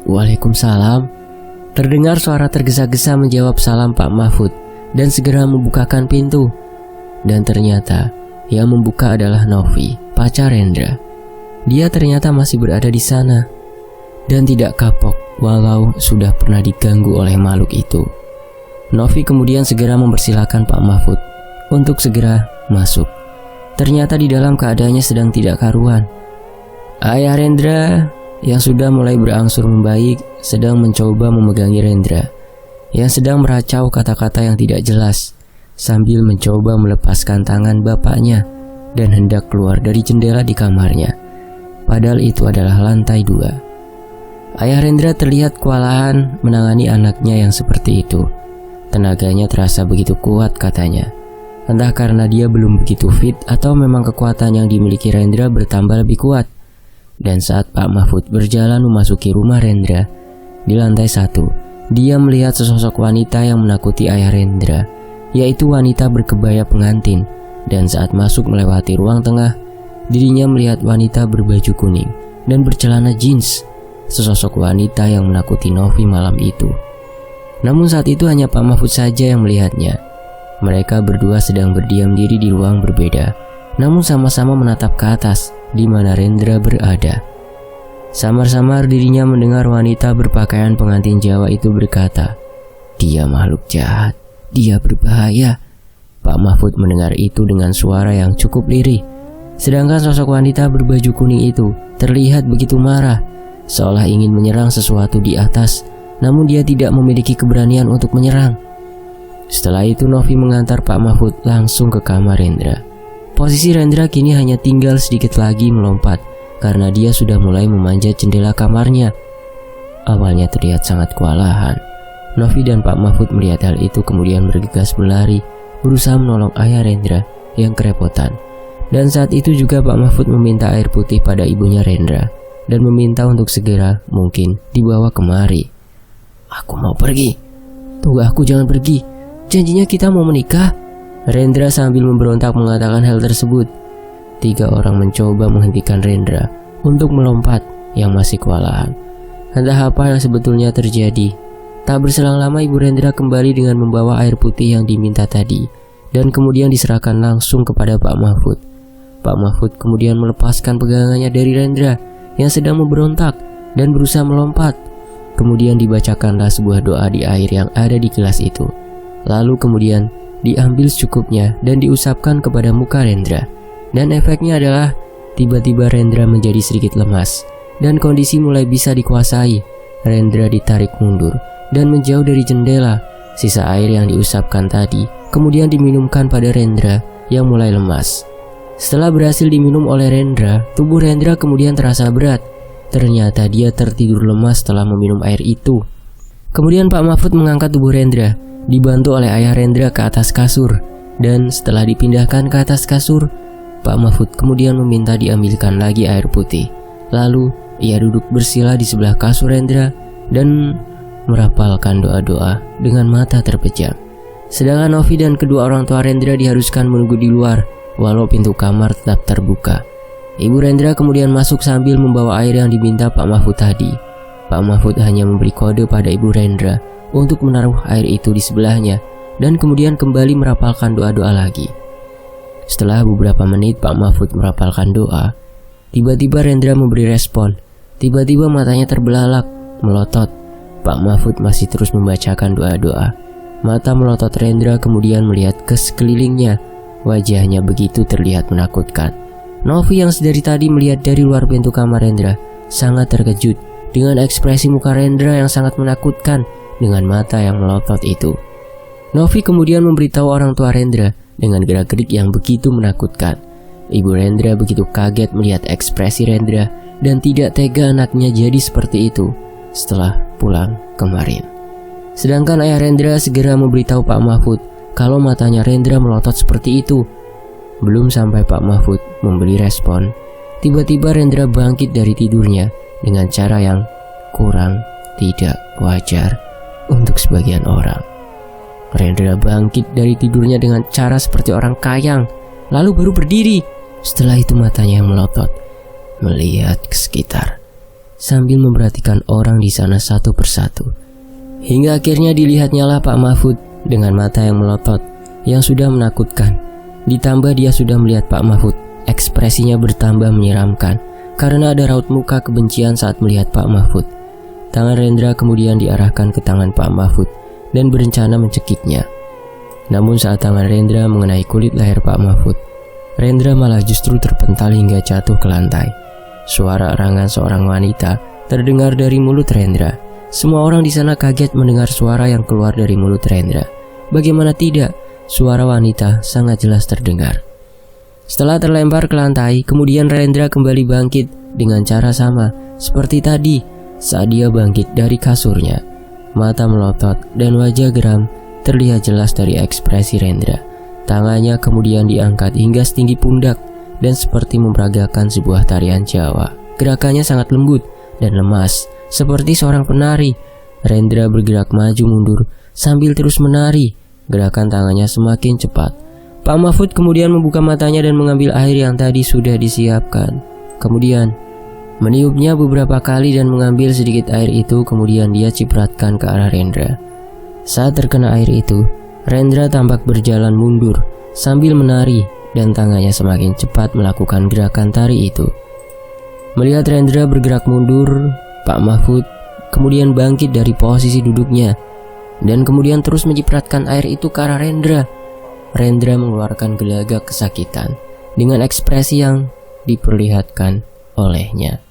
"Waalaikumsalam." Terdengar suara tergesa-gesa menjawab salam Pak Mahfud dan segera membukakan pintu. Dan ternyata yang membuka adalah Novi, pacar Rendra. Dia ternyata masih berada di sana dan tidak kapok walau sudah pernah diganggu oleh makhluk itu. Novi kemudian segera mempersilahkan Pak Mahfud untuk segera masuk. Ternyata di dalam keadaannya sedang tidak karuan. Ayah Rendra yang sudah mulai berangsur membaik sedang mencoba memegangi Rendra yang sedang meracau kata-kata yang tidak jelas sambil mencoba melepaskan tangan bapaknya dan hendak keluar dari jendela di kamarnya. Padahal itu adalah lantai 2. Ayah Rendra terlihat kewalahan menangani anaknya yang seperti itu. Tenaganya terasa begitu kuat katanya. Entah karena dia belum begitu fit atau memang kekuatan yang dimiliki Rendra bertambah lebih kuat. Dan saat Pak Mahfud berjalan memasuki rumah Rendra, di lantai 1, dia melihat sesosok wanita yang menakuti ayah Rendra, yaitu wanita berkebaya pengantin. Dan saat masuk melewati ruang tengah, dirinya melihat wanita berbaju kuning dan bercelana jeans. sesosok wanita yang menakuti Novi malam itu. Namun saat itu hanya Pak Mahfud saja yang melihatnya. Mereka berdua sedang berdiam diri di ruang berbeda, namun sama-sama menatap ke atas di mana Rendra berada. Samar-samar dirinya mendengar wanita berpakaian pengantin Jawa itu berkata, "Dia makhluk jahat, dia berbahaya." Pak Mahfud mendengar itu dengan suara yang cukup lirih. Sedangkan sosok wanita berbaju kuning itu terlihat begitu marah, seolah ingin menyerang sesuatu di atas, namun dia tidak memiliki keberanian untuk menyerang. Setelah itu Novi mengantar Pak Mahfud langsung ke kamar Rendra. Posisi Rendra kini hanya tinggal sedikit lagi melompat karena dia sudah mulai memanjat jendela kamarnya. Awalnya terlihat sangat kewalahan. Novi dan Pak Mahfud melihat hal itu kemudian bergegas berlari, berusaha menolong ayah Rendra yang kerepotan. Dan saat itu juga Pak Mahfud meminta air putih pada ibunya Rendra dan meminta untuk segera mungkin dibawa kemari. "Aku mau pergi." "Tunggu aku, jangan pergi. Janjinya kita mau menikah." Rendra sambil memberontak mengatakan hal tersebut. 3 orang mencoba menghentikan Rendra untuk melompat yang masih kewalahan. Entah apa yang sebetulnya terjadi. Tak berselang lama ibu Rendra kembali dengan membawa air putih yang diminta tadi, dan kemudian diserahkan langsung kepada Pak Mahfud. Pak Mahfud kemudian melepaskan pegangannya dari Rendra yang sedang memberontak dan berusaha melompat. Kemudian dibacakanlah sebuah doa di air yang ada di gelas itu. Lalu kemudian diambil secukupnya dan diusapkan kepada muka Rendra. Dan efeknya adalah tiba-tiba Rendra menjadi sedikit lemas dan kondisi mulai bisa dikuasai. Rendra ditarik mundur dan menjauh dari jendela. Sisa air yang diusapkan tadi kemudian diminumkan pada Rendra yang mulai lemas. Setelah berhasil diminum oleh Rendra, tubuh Rendra kemudian terasa berat. Ternyata dia tertidur lemas setelah meminum air itu. Kemudian Pak Mahfud mengangkat tubuh Rendra, dibantu oleh ayah Rendra ke atas kasur. Dan setelah dipindahkan ke atas kasur, Pak Mahfud kemudian meminta diambilkan lagi air putih. Lalu ia duduk bersila di sebelah kasur Rendra dan merapalkan doa-doa dengan mata terpejam. Sedangkan Novi dan kedua orang tua Rendra diharuskan menunggu di luar, walau pintu kamar tetap terbuka. Ibu Rendra kemudian masuk sambil membawa air yang diminta Pak Mahfud tadi. Pak Mahfud hanya memberi kode pada ibu Rendra untuk menaruh air itu di sebelahnya dan kemudian kembali merapalkan doa-doa lagi. Setelah beberapa menit Pak Mahfud merapalkan doa, tiba-tiba Rendra memberi respon. Tiba-tiba matanya terbelalak, melotot. Pak Mahfud masih terus membacakan doa-doa. Mata melotot Rendra kemudian melihat ke sekelilingnya. Wajahnya begitu terlihat menakutkan. Novi yang sedari tadi melihat dari luar pintu kamar Rendra sangat terkejut dengan ekspresi muka Rendra yang sangat menakutkan dengan mata yang melotot itu. Novi kemudian memberitahu orang tua Rendra dengan gerak-gerik yang begitu menakutkan. Ibu Rendra begitu kaget melihat ekspresi Rendra dan tidak tega anaknya jadi seperti itu setelah pulang kemarin. Sedangkan ayah Rendra segera memberitahu Pak Mahfud kalau matanya Rendra melotot seperti itu. Belum sampai Pak Mahfud memberi respon, tiba-tiba Rendra bangkit dari tidurnya dengan cara yang kurang tidak wajar untuk sebagian orang. Rendra bangkit dari tidurnya dengan cara seperti orang kayang, lalu baru berdiri. Setelah itu matanya yang melotot melihat ke sekitar sambil memperhatikan orang di sana satu persatu. Hingga akhirnya dilihatnyalah Pak Mahfud dengan mata yang melotot yang sudah menakutkan. Ditambah dia sudah melihat Pak Mahfud, ekspresinya bertambah menyeramkan karena ada raut muka kebencian saat melihat Pak Mahfud. Tangan Rendra kemudian diarahkan ke tangan Pak Mahfud dan berencana mencekiknya. Namun saat tangan Rendra mengenai kulit leher Pak Mahfud, Rendra malah justru terpental hingga jatuh ke lantai. Suara erangan seorang wanita terdengar dari mulut Rendra. Semua orang di sana kaget mendengar suara yang keluar dari mulut Rendra. Bagaimana tidak? Suara wanita sangat jelas terdengar. Setelah terlempar ke lantai, kemudian Rendra kembali bangkit dengan cara sama seperti tadi. Saat dia bangkit dari kasurnya, mata melotot dan wajah geram terlihat jelas dari ekspresi Rendra. Tangannya kemudian diangkat hingga setinggi pundak dan seperti memperagakan sebuah tarian Jawa. Gerakannya sangat lembut dan lemas, seperti seorang penari. Rendra bergerak maju mundur sambil terus menari. Gerakan tangannya semakin cepat. Pak Mahfud kemudian membuka matanya dan mengambil air yang tadi sudah disiapkan. Kemudian Meniupnya beberapa kali dan mengambil sedikit air itu, kemudian dia cipratkan ke arah Rendra. Saat terkena air itu, Rendra tampak berjalan mundur sambil menari dan tangannya semakin cepat melakukan gerakan tari itu. Melihat Rendra bergerak mundur, Pak Mahfud kemudian bangkit dari posisi duduknya dan kemudian terus mencipratkan air itu ke arah Rendra. Rendra mengeluarkan gelagak kesakitan dengan ekspresi yang diperlihatkan olehnya.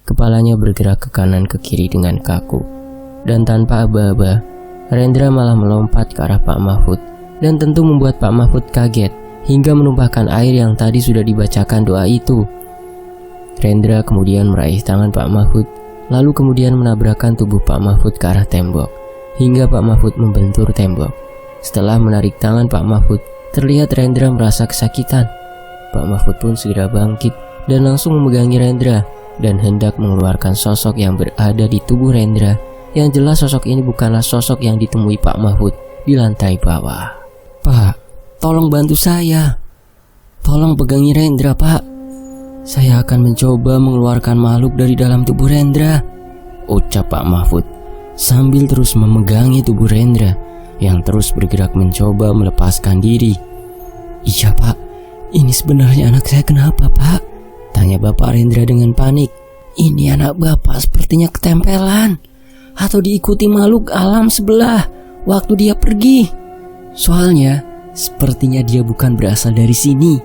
Kepalanya bergerak ke kanan ke kiri dengan kaku, dan tanpa aba-aba, Rendra malah melompat ke arah Pak Mahfud dan tentu membuat Pak Mahfud kaget hingga menumpahkan air yang tadi sudah dibacakan doa itu. Rendra kemudian meraih tangan Pak Mahfud, lalu kemudian menabrakkan tubuh Pak Mahfud ke arah tembok hingga Pak Mahfud membentur tembok. Setelah menarik tangan Pak Mahfud, terlihat Rendra merasa kesakitan. Pak Mahfud pun segera bangkit dan langsung memegangi Rendra dan hendak mengeluarkan sosok yang berada di tubuh Rendra. Yang jelas sosok ini bukanlah sosok yang ditemui Pak Mahfud di lantai bawah. "Pak, tolong bantu saya. Tolong pegangi Rendra, Pak. Saya akan mencoba mengeluarkan makhluk dari dalam tubuh Rendra," ucap Pak Mahfud sambil terus memegangi tubuh Rendra yang terus bergerak mencoba melepaskan diri. "Iya, Pak. Ini sebenarnya anak saya kenapa, Pak?" tanya Bapak Rendra dengan panik. "Ini anak Bapak sepertinya ketempelan atau diikuti makhluk alam sebelah waktu dia pergi. Soalnya sepertinya dia bukan berasal dari sini."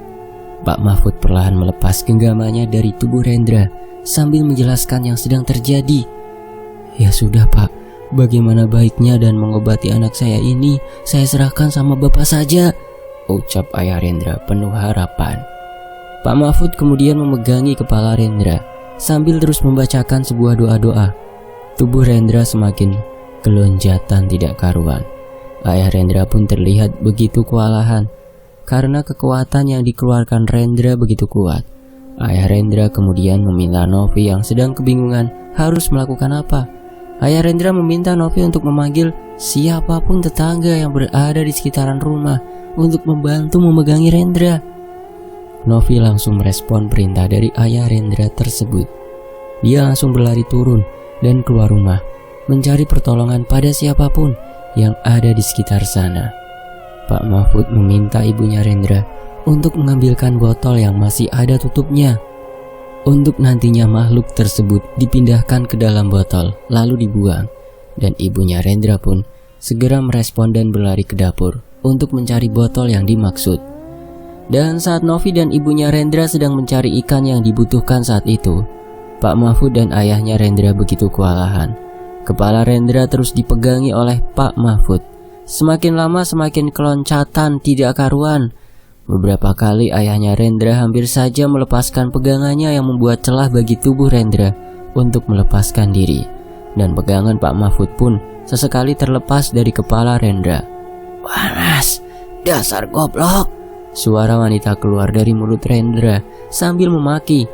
Pak Mahfud perlahan melepas genggamannya dari tubuh Rendra sambil menjelaskan yang sedang terjadi. "Ya sudah, Pak. Bagaimana baiknya dan mengobati anak saya ini saya serahkan sama Bapak saja," ucap ayah Rendra penuh harapan. Pak Mahfud kemudian memegangi kepala Rendra sambil terus membacakan sebuah doa-doa. Tubuh Rendra semakin kelonjatan tidak karuan. Ayah Rendra pun terlihat begitu kewalahan karena kekuatan yang dikeluarkan Rendra begitu kuat. Ayah Rendra kemudian meminta Novi yang sedang kebingungan harus melakukan apa. Ayah Rendra meminta Novi untuk memanggil siapapun tetangga yang berada di sekitaran rumah untuk membantu memegangi Rendra. Novi langsung merespon perintah dari ayah Rendra tersebut. Dia langsung berlari turun dan keluar rumah mencari pertolongan pada siapapun yang ada di sekitar sana. Pak Mahfud meminta ibunya Rendra untuk mengambilkan botol yang masih ada tutupnya. Untuk nantinya makhluk tersebut dipindahkan ke dalam botol lalu dibuang. Dan ibunya Rendra pun segera merespon dan berlari ke dapur untuk mencari botol yang dimaksud. Dan saat Novi dan ibunya Rendra sedang mencari ikan yang dibutuhkan saat itu, Pak Mahfud dan ayahnya Rendra begitu kewalahan. Kepala Rendra terus dipegangi oleh Pak Mahfud. Semakin lama semakin keloncatan tidak karuan. Beberapa kali ayahnya Rendra hampir saja melepaskan pegangannya yang membuat celah bagi tubuh Rendra untuk melepaskan diri. Dan pegangan Pak Mahfud pun sesekali terlepas dari kepala Rendra. "Panas, dasar goblok!" Suara wanita keluar dari mulut Rendra sambil memaki.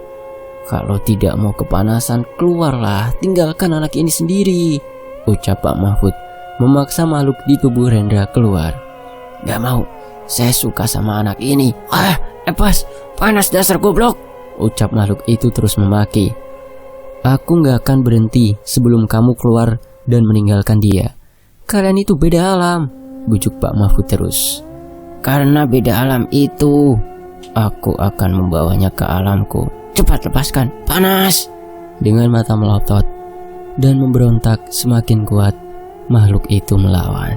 "Kalau tidak mau kepanasan, keluarlah, tinggalkan anak ini sendiri," ucap Pak Mahfud memaksa makhluk di tubuh Rendra keluar. "Gak mau, saya suka sama anak ini." Panas dasar goblok," ucap makhluk itu terus memaki. "Aku gak akan berhenti sebelum kamu keluar dan meninggalkan dia. Kalian itu beda alam," bujuk Pak Mahfud terus. "Karena beda alam itu, aku akan membawanya ke alamku. Cepat lepaskan, panas!" Dengan mata melotot dan memberontak semakin kuat, makhluk itu melawan.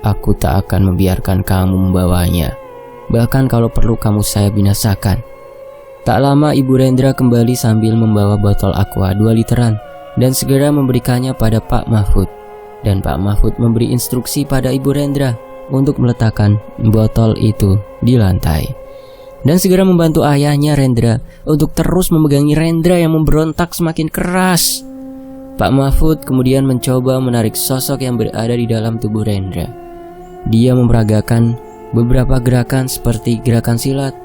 "Aku tak akan membiarkan kamu membawanya. Bahkan kalau perlu kamu saya binasakan." Tak lama ibu Rendra kembali sambil membawa botol aqua 2 literan dan segera memberikannya pada Pak Mahfud. Dan Pak Mahfud memberi instruksi pada ibu Rendra untuk meletakkan botol itu di lantai. Dan segera membantu ayahnya Rendra untuk terus memegangi Rendra yang memberontak semakin keras. Pak Mahfud kemudian mencoba menarik sosok yang berada di dalam tubuh Rendra. Dia memperagakan beberapa gerakan seperti gerakan silat.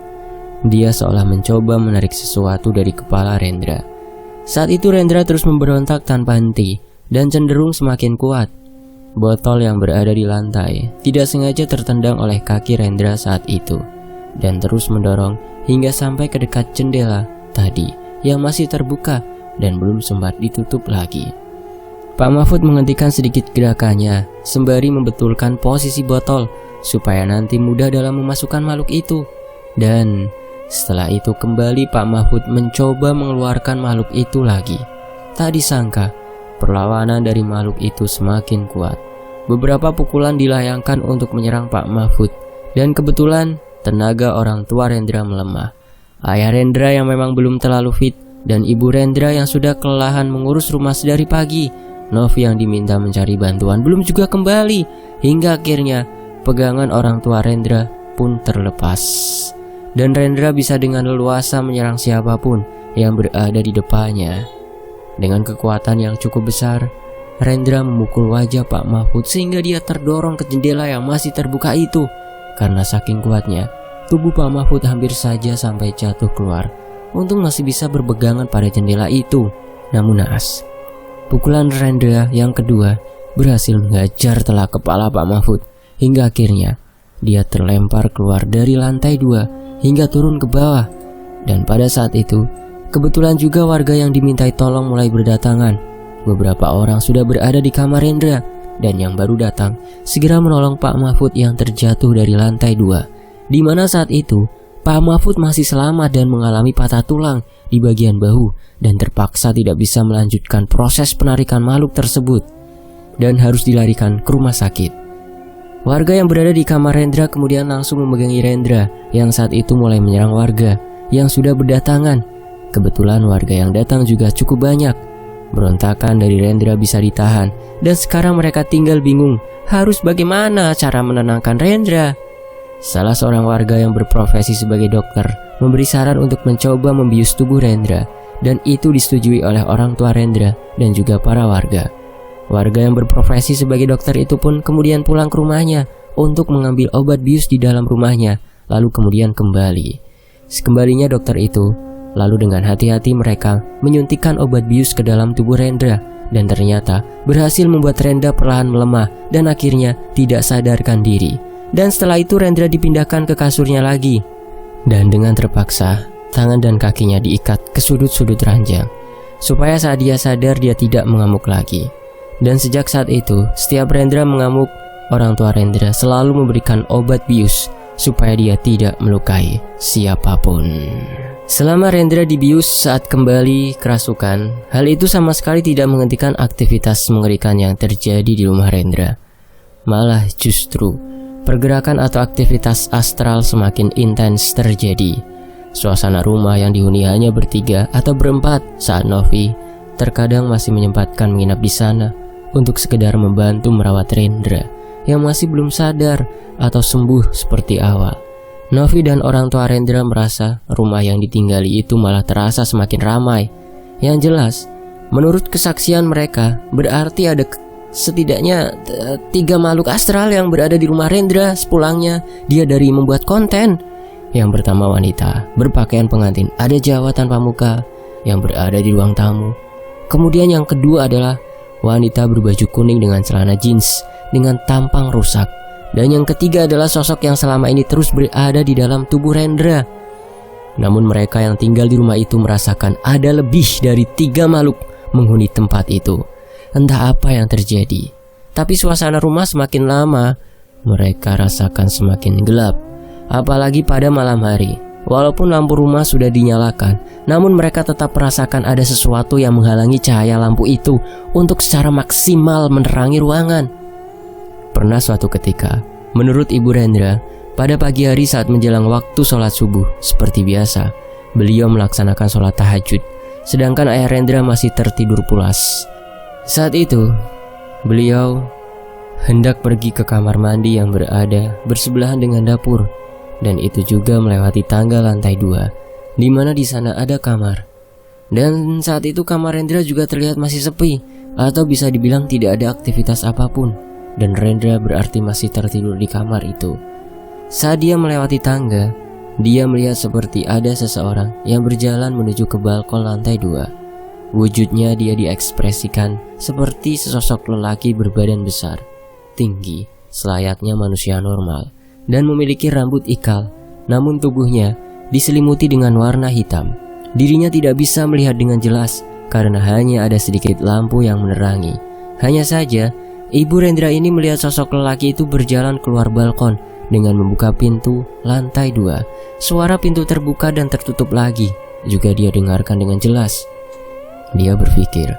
Dia seolah mencoba menarik sesuatu dari kepala Rendra. Saat itu Rendra terus memberontak tanpa henti dan cenderung semakin kuat. Botol yang berada di lantai tidak sengaja tertendang oleh kaki Rendra saat itu dan terus mendorong hingga sampai ke dekat jendela tadi yang masih terbuka dan belum sempat ditutup lagi. Pak Mahfud menghentikan sedikit gerakannya sembari membetulkan posisi botol supaya nanti mudah dalam memasukkan makhluk itu. Dan setelah itu kembali Pak Mahfud mencoba mengeluarkan makhluk itu lagi. Tak disangka perlawanan dari makhluk itu semakin kuat. Beberapa pukulan dilayangkan untuk menyerang Pak Mahfud, dan kebetulan tenaga orang tua Rendra melemah. Ayah Rendra yang memang belum terlalu fit dan ibu Rendra yang sudah kelelahan mengurus rumah sedari pagi. Novi yang diminta mencari bantuan belum juga kembali, hingga akhirnya pegangan orang tua Rendra pun terlepas. Dan Rendra bisa dengan leluasa menyerang siapapun yang berada di depannya. Dengan kekuatan yang cukup besar, Rendra memukul wajah Pak Mahfud sehingga dia terdorong ke jendela yang masih terbuka itu. Karena saking kuatnya, tubuh Pak Mahfud hampir saja sampai jatuh keluar. Untung masih bisa berpegangan pada jendela itu. Namun naas, pukulan Rendra yang kedua berhasil menghajar telak kepala Pak Mahfud, hingga akhirnya dia terlempar keluar dari lantai 2 hingga turun ke bawah. Dan pada saat itu, kebetulan juga warga yang dimintai tolong mulai berdatangan. Beberapa orang sudah berada di kamar Rendra, dan yang baru datang segera menolong Pak Mahfud yang terjatuh dari lantai 2, di mana saat itu Pak Mahfud masih selamat dan mengalami patah tulang di bagian bahu dan terpaksa tidak bisa melanjutkan proses penarikan makhluk tersebut dan harus dilarikan ke rumah sakit. Warga yang berada di kamar Rendra kemudian langsung memegangi Rendra yang saat itu mulai menyerang warga yang sudah berdatangan. Kebetulan warga yang datang juga cukup banyak. Berontakan dari Rendra bisa ditahan, dan sekarang mereka tinggal bingung harus bagaimana cara menenangkan Rendra. Salah seorang warga yang berprofesi sebagai dokter memberi saran untuk mencoba membius tubuh Rendra, dan itu disetujui oleh orang tua Rendra dan juga para warga. Warga yang berprofesi sebagai dokter itu pun kemudian pulang ke rumahnya untuk mengambil obat bius di dalam rumahnya, lalu kemudian kembali. Sekembalinya dokter itu, lalu dengan hati-hati mereka menyuntikkan obat bius ke dalam tubuh Rendra, dan ternyata berhasil membuat Rendra perlahan melemah dan akhirnya tidak sadarkan diri. Dan setelah itu Rendra dipindahkan ke kasurnya lagi, dan dengan terpaksa tangan dan kakinya diikat ke sudut-sudut ranjang supaya saat dia sadar dia tidak mengamuk lagi. Dan sejak saat itu setiap Rendra mengamuk, orang tua Rendra selalu memberikan obat bius supaya dia tidak melukai siapapun. Selama Rendra dibius saat kembali kerasukan, hal itu sama sekali tidak menghentikan aktivitas mengerikan yang terjadi di rumah Rendra. Malah justru pergerakan atau aktivitas astral semakin intens terjadi. Suasana rumah yang dihuni hanya bertiga atau berempat saat Novi terkadang masih menyempatkan menginap di sana untuk sekedar membantu merawat Rendra yang masih belum sadar atau sembuh seperti awal. Novi dan orang tua Rendra merasa rumah yang ditinggali itu malah terasa semakin ramai. Yang jelas, menurut kesaksian mereka, berarti ada setidaknya 3 makhluk astral yang berada di rumah Rendra sepulangnya dia dari membuat konten. Yang pertama wanita berpakaian pengantin ada Jawa tanpa muka yang berada di ruang tamu. Kemudian yang kedua adalah wanita berbaju kuning dengan celana jeans dengan tampang rusak. Dan yang ketiga adalah sosok yang selama ini terus berada di dalam tubuh Rendra. Namun mereka yang tinggal di rumah itu merasakan ada lebih dari 3 makhluk menghuni tempat itu. Entah apa yang terjadi, tapi suasana rumah semakin lama mereka rasakan semakin gelap. Apalagi pada malam hari. Walaupun lampu rumah sudah dinyalakan, namun mereka tetap merasakan ada sesuatu yang menghalangi cahaya lampu itu untuk secara maksimal menerangi ruangan. Pernah suatu ketika, menurut ibu Rendra, pada pagi hari saat menjelang waktu sholat subuh, seperti biasa, beliau melaksanakan sholat tahajud, sedangkan ayah Rendra masih tertidur pulas. Saat itu, beliau hendak pergi ke kamar mandi yang berada bersebelahan dengan dapur, dan itu juga melewati tangga lantai 2, di mana di sana ada kamar. Dan saat itu kamar Rendra juga terlihat masih sepi, atau bisa dibilang tidak ada aktivitas apapun. Dan Rendra berarti masih tertidur di kamar itu. Saat dia melewati tangga, dia melihat seperti ada seseorang yang berjalan menuju ke balkon lantai 2. Wujudnya dia diekspresikan seperti sesosok lelaki berbadan besar, tinggi, selayaknya manusia normal, dan memiliki rambut ikal, namun tubuhnya diselimuti dengan warna hitam. Dirinya tidak bisa melihat dengan jelas karena hanya ada sedikit lampu yang menerangi. Hanya saja, Ibu Rendra ini melihat sosok lelaki itu berjalan keluar balkon dengan membuka pintu lantai 2. Suara pintu terbuka dan tertutup lagi juga dia dengarkan dengan jelas. Dia berpikir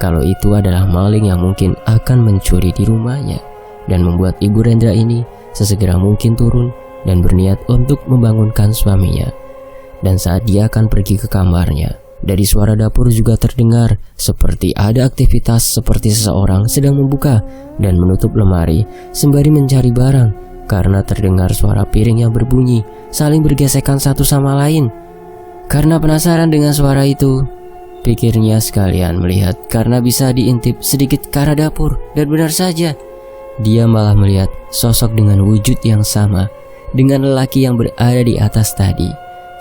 kalau itu adalah maling yang mungkin akan mencuri di rumahnya, dan membuat Ibu Rendra ini sesegera mungkin turun dan berniat untuk membangunkan suaminya. Dan saat dia akan pergi ke kamarnya, dari suara dapur juga terdengar seperti ada aktivitas seperti seseorang sedang membuka dan menutup lemari sembari mencari barang, karena terdengar suara piring yang berbunyi saling bergesekan satu sama lain. Karena penasaran dengan suara itu, pikirnya sekalian melihat karena bisa diintip sedikit ke arah dapur, dan benar saja, dia malah melihat sosok dengan wujud yang sama dengan lelaki yang berada di atas tadi.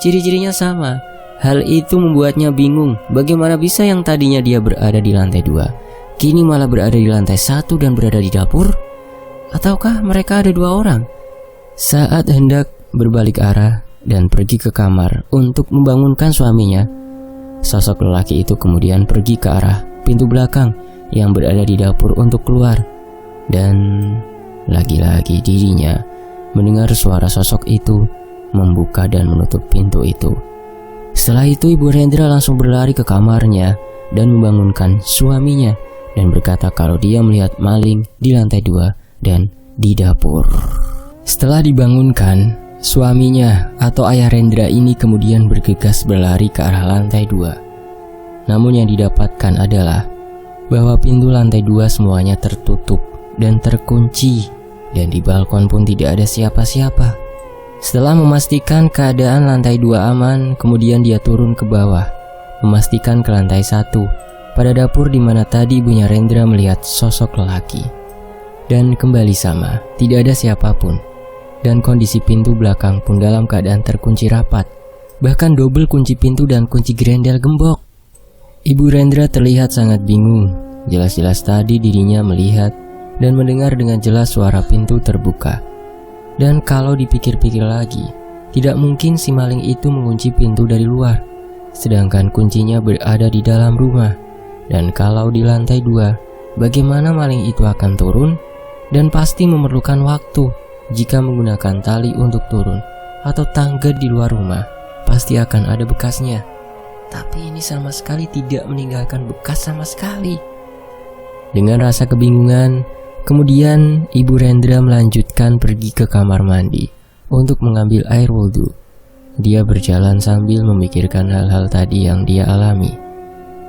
Ciri-cirinya sama. Hal itu membuatnya bingung, bagaimana bisa yang tadinya dia berada di lantai 2 kini malah berada di lantai 1 dan berada di dapur? Ataukah mereka ada 2 orang? Saat hendak berbalik arah dan pergi ke kamar untuk membangunkan suaminya, sosok lelaki itu kemudian pergi ke arah pintu belakang yang berada di dapur untuk keluar. Dan lagi-lagi dirinya mendengar suara sosok itu membuka dan menutup pintu itu. Setelah itu Ibu Rendra langsung berlari ke kamarnya dan membangunkan suaminya dan berkata kalau dia melihat maling di lantai 2 dan di dapur. Setelah dibangunkan, suaminya atau ayah Rendra ini kemudian bergegas berlari ke arah lantai 2. Namun yang didapatkan adalah bahwa pintu lantai 2 semuanya tertutup dan terkunci, dan di balkon pun tidak ada siapa-siapa. Setelah memastikan keadaan lantai 2 aman, kemudian dia turun ke bawah, memastikan ke lantai 1 pada dapur di mana tadi ibunya Rendra melihat sosok lelaki. Dan kembali sama, tidak ada siapapun. Dan kondisi pintu belakang pun dalam keadaan terkunci rapat, bahkan double kunci pintu dan kunci grendel gembok. Ibu Rendra terlihat sangat bingung. Jelas-jelas tadi dirinya melihat dan mendengar dengan jelas suara pintu terbuka. Dan kalau dipikir-pikir lagi, tidak mungkin si maling itu mengunci pintu dari luar, sedangkan kuncinya berada di dalam rumah. Dan kalau di lantai 2, bagaimana maling itu akan turun? Dan pasti memerlukan waktu. Jika menggunakan tali untuk turun atau tangga di luar rumah, pasti akan ada bekasnya. Tapi ini sama sekali tidak meninggalkan bekas sama sekali. Dengan rasa kebingungan, kemudian Ibu Rendra melanjutkan pergi ke kamar mandi untuk mengambil air wudhu. Dia berjalan sambil memikirkan hal-hal tadi yang dia alami.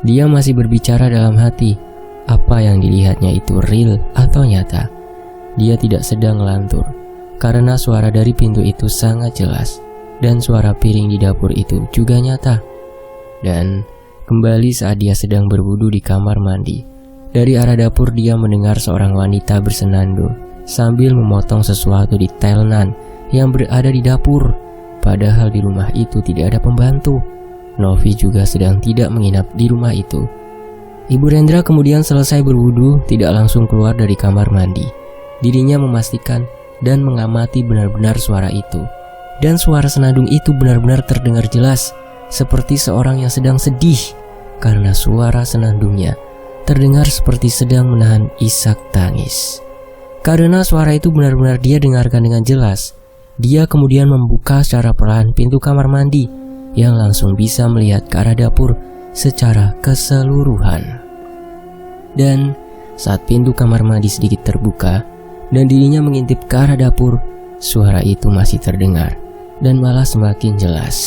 Dia masih berbicara dalam hati, apa yang dilihatnya itu real atau nyata. Dia tidak sedang ngelantur, karena suara dari pintu itu sangat jelas, dan suara piring di dapur itu juga nyata. Dan kembali saat dia sedang berwudu di kamar mandi, dari arah dapur dia mendengar seorang wanita bersenandung sambil memotong sesuatu di talenan yang berada di dapur. Padahal di rumah itu tidak ada pembantu. Novi juga sedang tidak menginap di rumah itu. Ibu Rendra kemudian selesai berwudu, tidak langsung keluar dari kamar mandi. Dirinya memastikan dan mengamati benar-benar suara itu. Dan suara senandung itu benar-benar terdengar jelas, seperti seorang yang sedang sedih, karena suara senandungnya terdengar seperti sedang menahan isak tangis. Karena suara itu benar-benar dia dengarkan dengan jelas, dia kemudian membuka secara perlahan pintu kamar mandi yang langsung bisa melihat ke arah dapur secara keseluruhan. Dan saat pintu kamar mandi sedikit terbuka dan dirinya mengintip ke arah dapur, suara itu masih terdengar dan malah semakin jelas.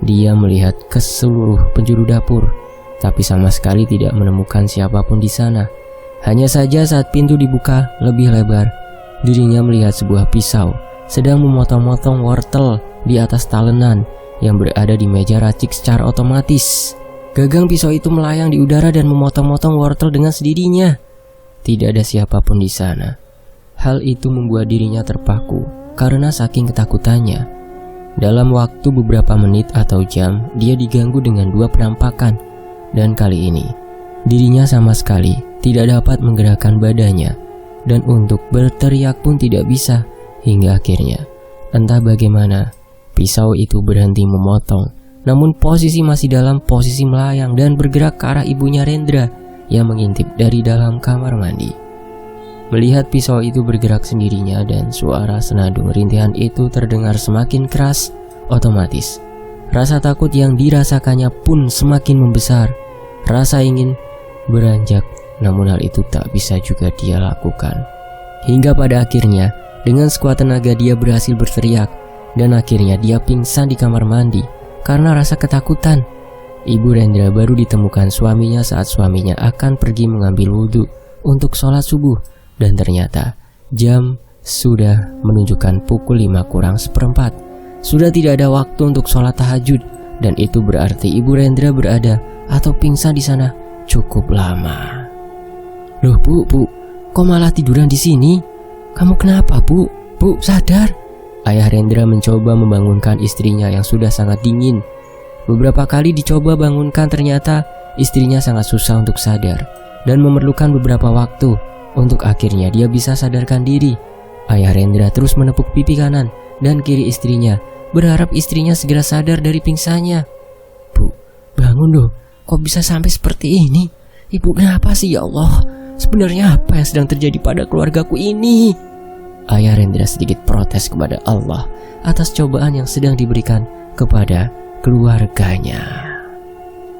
Dia melihat ke seluruh penjuru dapur, tapi sama sekali tidak menemukan siapapun di sana. Hanya saja saat pintu dibuka lebih lebar, dirinya melihat sebuah pisau sedang memotong-motong wortel di atas talenan yang berada di meja racik secara otomatis. Gagang pisau itu melayang di udara dan memotong-motong wortel dengan sendirinya. Tidak ada siapapun di sana. Hal itu membuat dirinya terpaku karena saking ketakutannya. Dalam waktu beberapa menit atau jam, dia diganggu dengan 2 penampakan. Dan kali ini, dirinya sama sekali tidak dapat menggerakkan badannya, dan untuk berteriak pun tidak bisa. Hingga akhirnya, entah bagaimana, pisau itu berhenti memotong namun posisi masih dalam posisi melayang dan bergerak ke arah ibunya Rendra yang mengintip dari dalam kamar mandi. Melihat pisau itu bergerak sendirinya dan suara senandung rintihan itu terdengar semakin keras, otomatis rasa takut yang dirasakannya pun semakin membesar. Rasa ingin beranjak, namun hal itu tak bisa juga dia lakukan. Hingga pada akhirnya, dengan sekuat tenaga dia berhasil berteriak, dan akhirnya dia pingsan di kamar mandi karena rasa ketakutan. Ibu Rendra baru ditemukan suaminya saat suaminya akan pergi mengambil wudhu untuk sholat subuh, dan ternyata jam sudah menunjukkan pukul 5:04. Sudah tidak ada waktu untuk sholat tahajud, dan itu berarti Ibu Rendra berada atau pingsan di sana cukup lama. Loh Bu, kok malah tiduran di sini? Kamu kenapa Bu? Bu, sadar. Ayah Rendra mencoba membangunkan istrinya yang sudah sangat dingin. Beberapa kali dicoba bangunkan, ternyata istrinya sangat susah untuk sadar dan memerlukan beberapa waktu untuk akhirnya dia bisa sadarkan diri. Ayah Rendra terus menepuk pipi kanan dan kiri istrinya, berharap istrinya segera sadar dari pingsannya. Bu, bangun loh, kok bisa sampai seperti ini? Ibu kenapa sih ya Allah? Sebenarnya apa yang sedang terjadi pada keluargaku ini? Ayah Rendra sedikit protes kepada Allah atas cobaan yang sedang diberikan kepada keluarganya.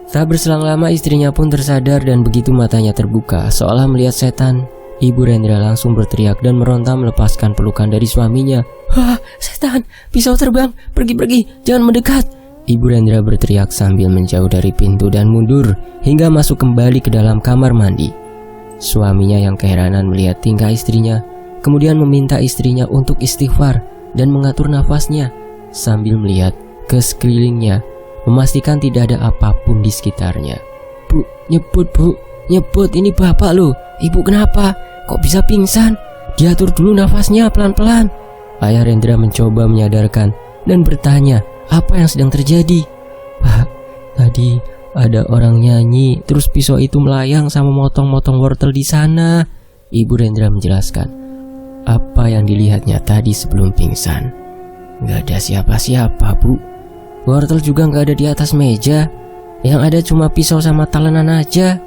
Tak berselang lama istrinya pun tersadar dan begitu matanya terbuka seolah melihat setan, Ibu Rendra langsung berteriak dan meronta melepaskan pelukan dari suaminya. Wah, setan, pisau terbang, pergi, jangan mendekat. Ibu Rendra berteriak sambil menjauh dari pintu dan mundur hingga masuk kembali ke dalam kamar mandi. Suaminya yang keheranan melihat tingkah istrinya, kemudian meminta istrinya untuk istighfar dan mengatur nafasnya sambil melihat ke sekelilingnya, memastikan tidak ada apapun di sekitarnya. Bu, nyebut, ini bapak loh. Ibu kenapa? Kok bisa pingsan? Diatur dulu nafasnya pelan-pelan. Ayah Rendra mencoba menyadarkan dan bertanya apa yang sedang terjadi. Pak, tadi ada orang nyanyi, terus pisau itu melayang sama motong-motong wortel di sana. Ibu Rendra menjelaskan apa yang dilihatnya tadi sebelum pingsan. Gak ada siapa-siapa Bu. Wortel juga gak ada di atas meja. Yang ada cuma pisau sama talenan aja.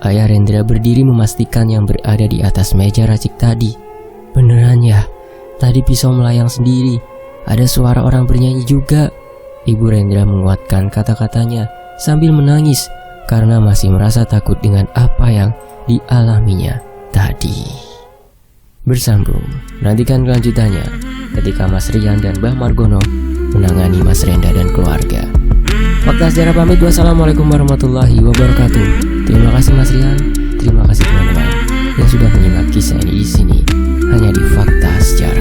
Ayah Rendra berdiri memastikan yang berada di atas meja racik tadi. Beneran ya? Tadi pisau melayang sendiri. Ada suara orang bernyanyi juga. Ibu Rendra menguatkan kata-katanya sambil menangis karena masih merasa takut dengan apa yang dialaminya tadi. Bersambung, nantikan kelanjutannya ketika Mas Rian dan Mbah Margono menangani Mas Rendra dan keluarga. Fakta sejarah pamit, wassalamualaikum warahmatullahi wabarakatuh. Terima kasih Mas Rian, terima kasih teman-teman yang sudah menyimak kisah ini di sini hanya di Fakta Sejarah.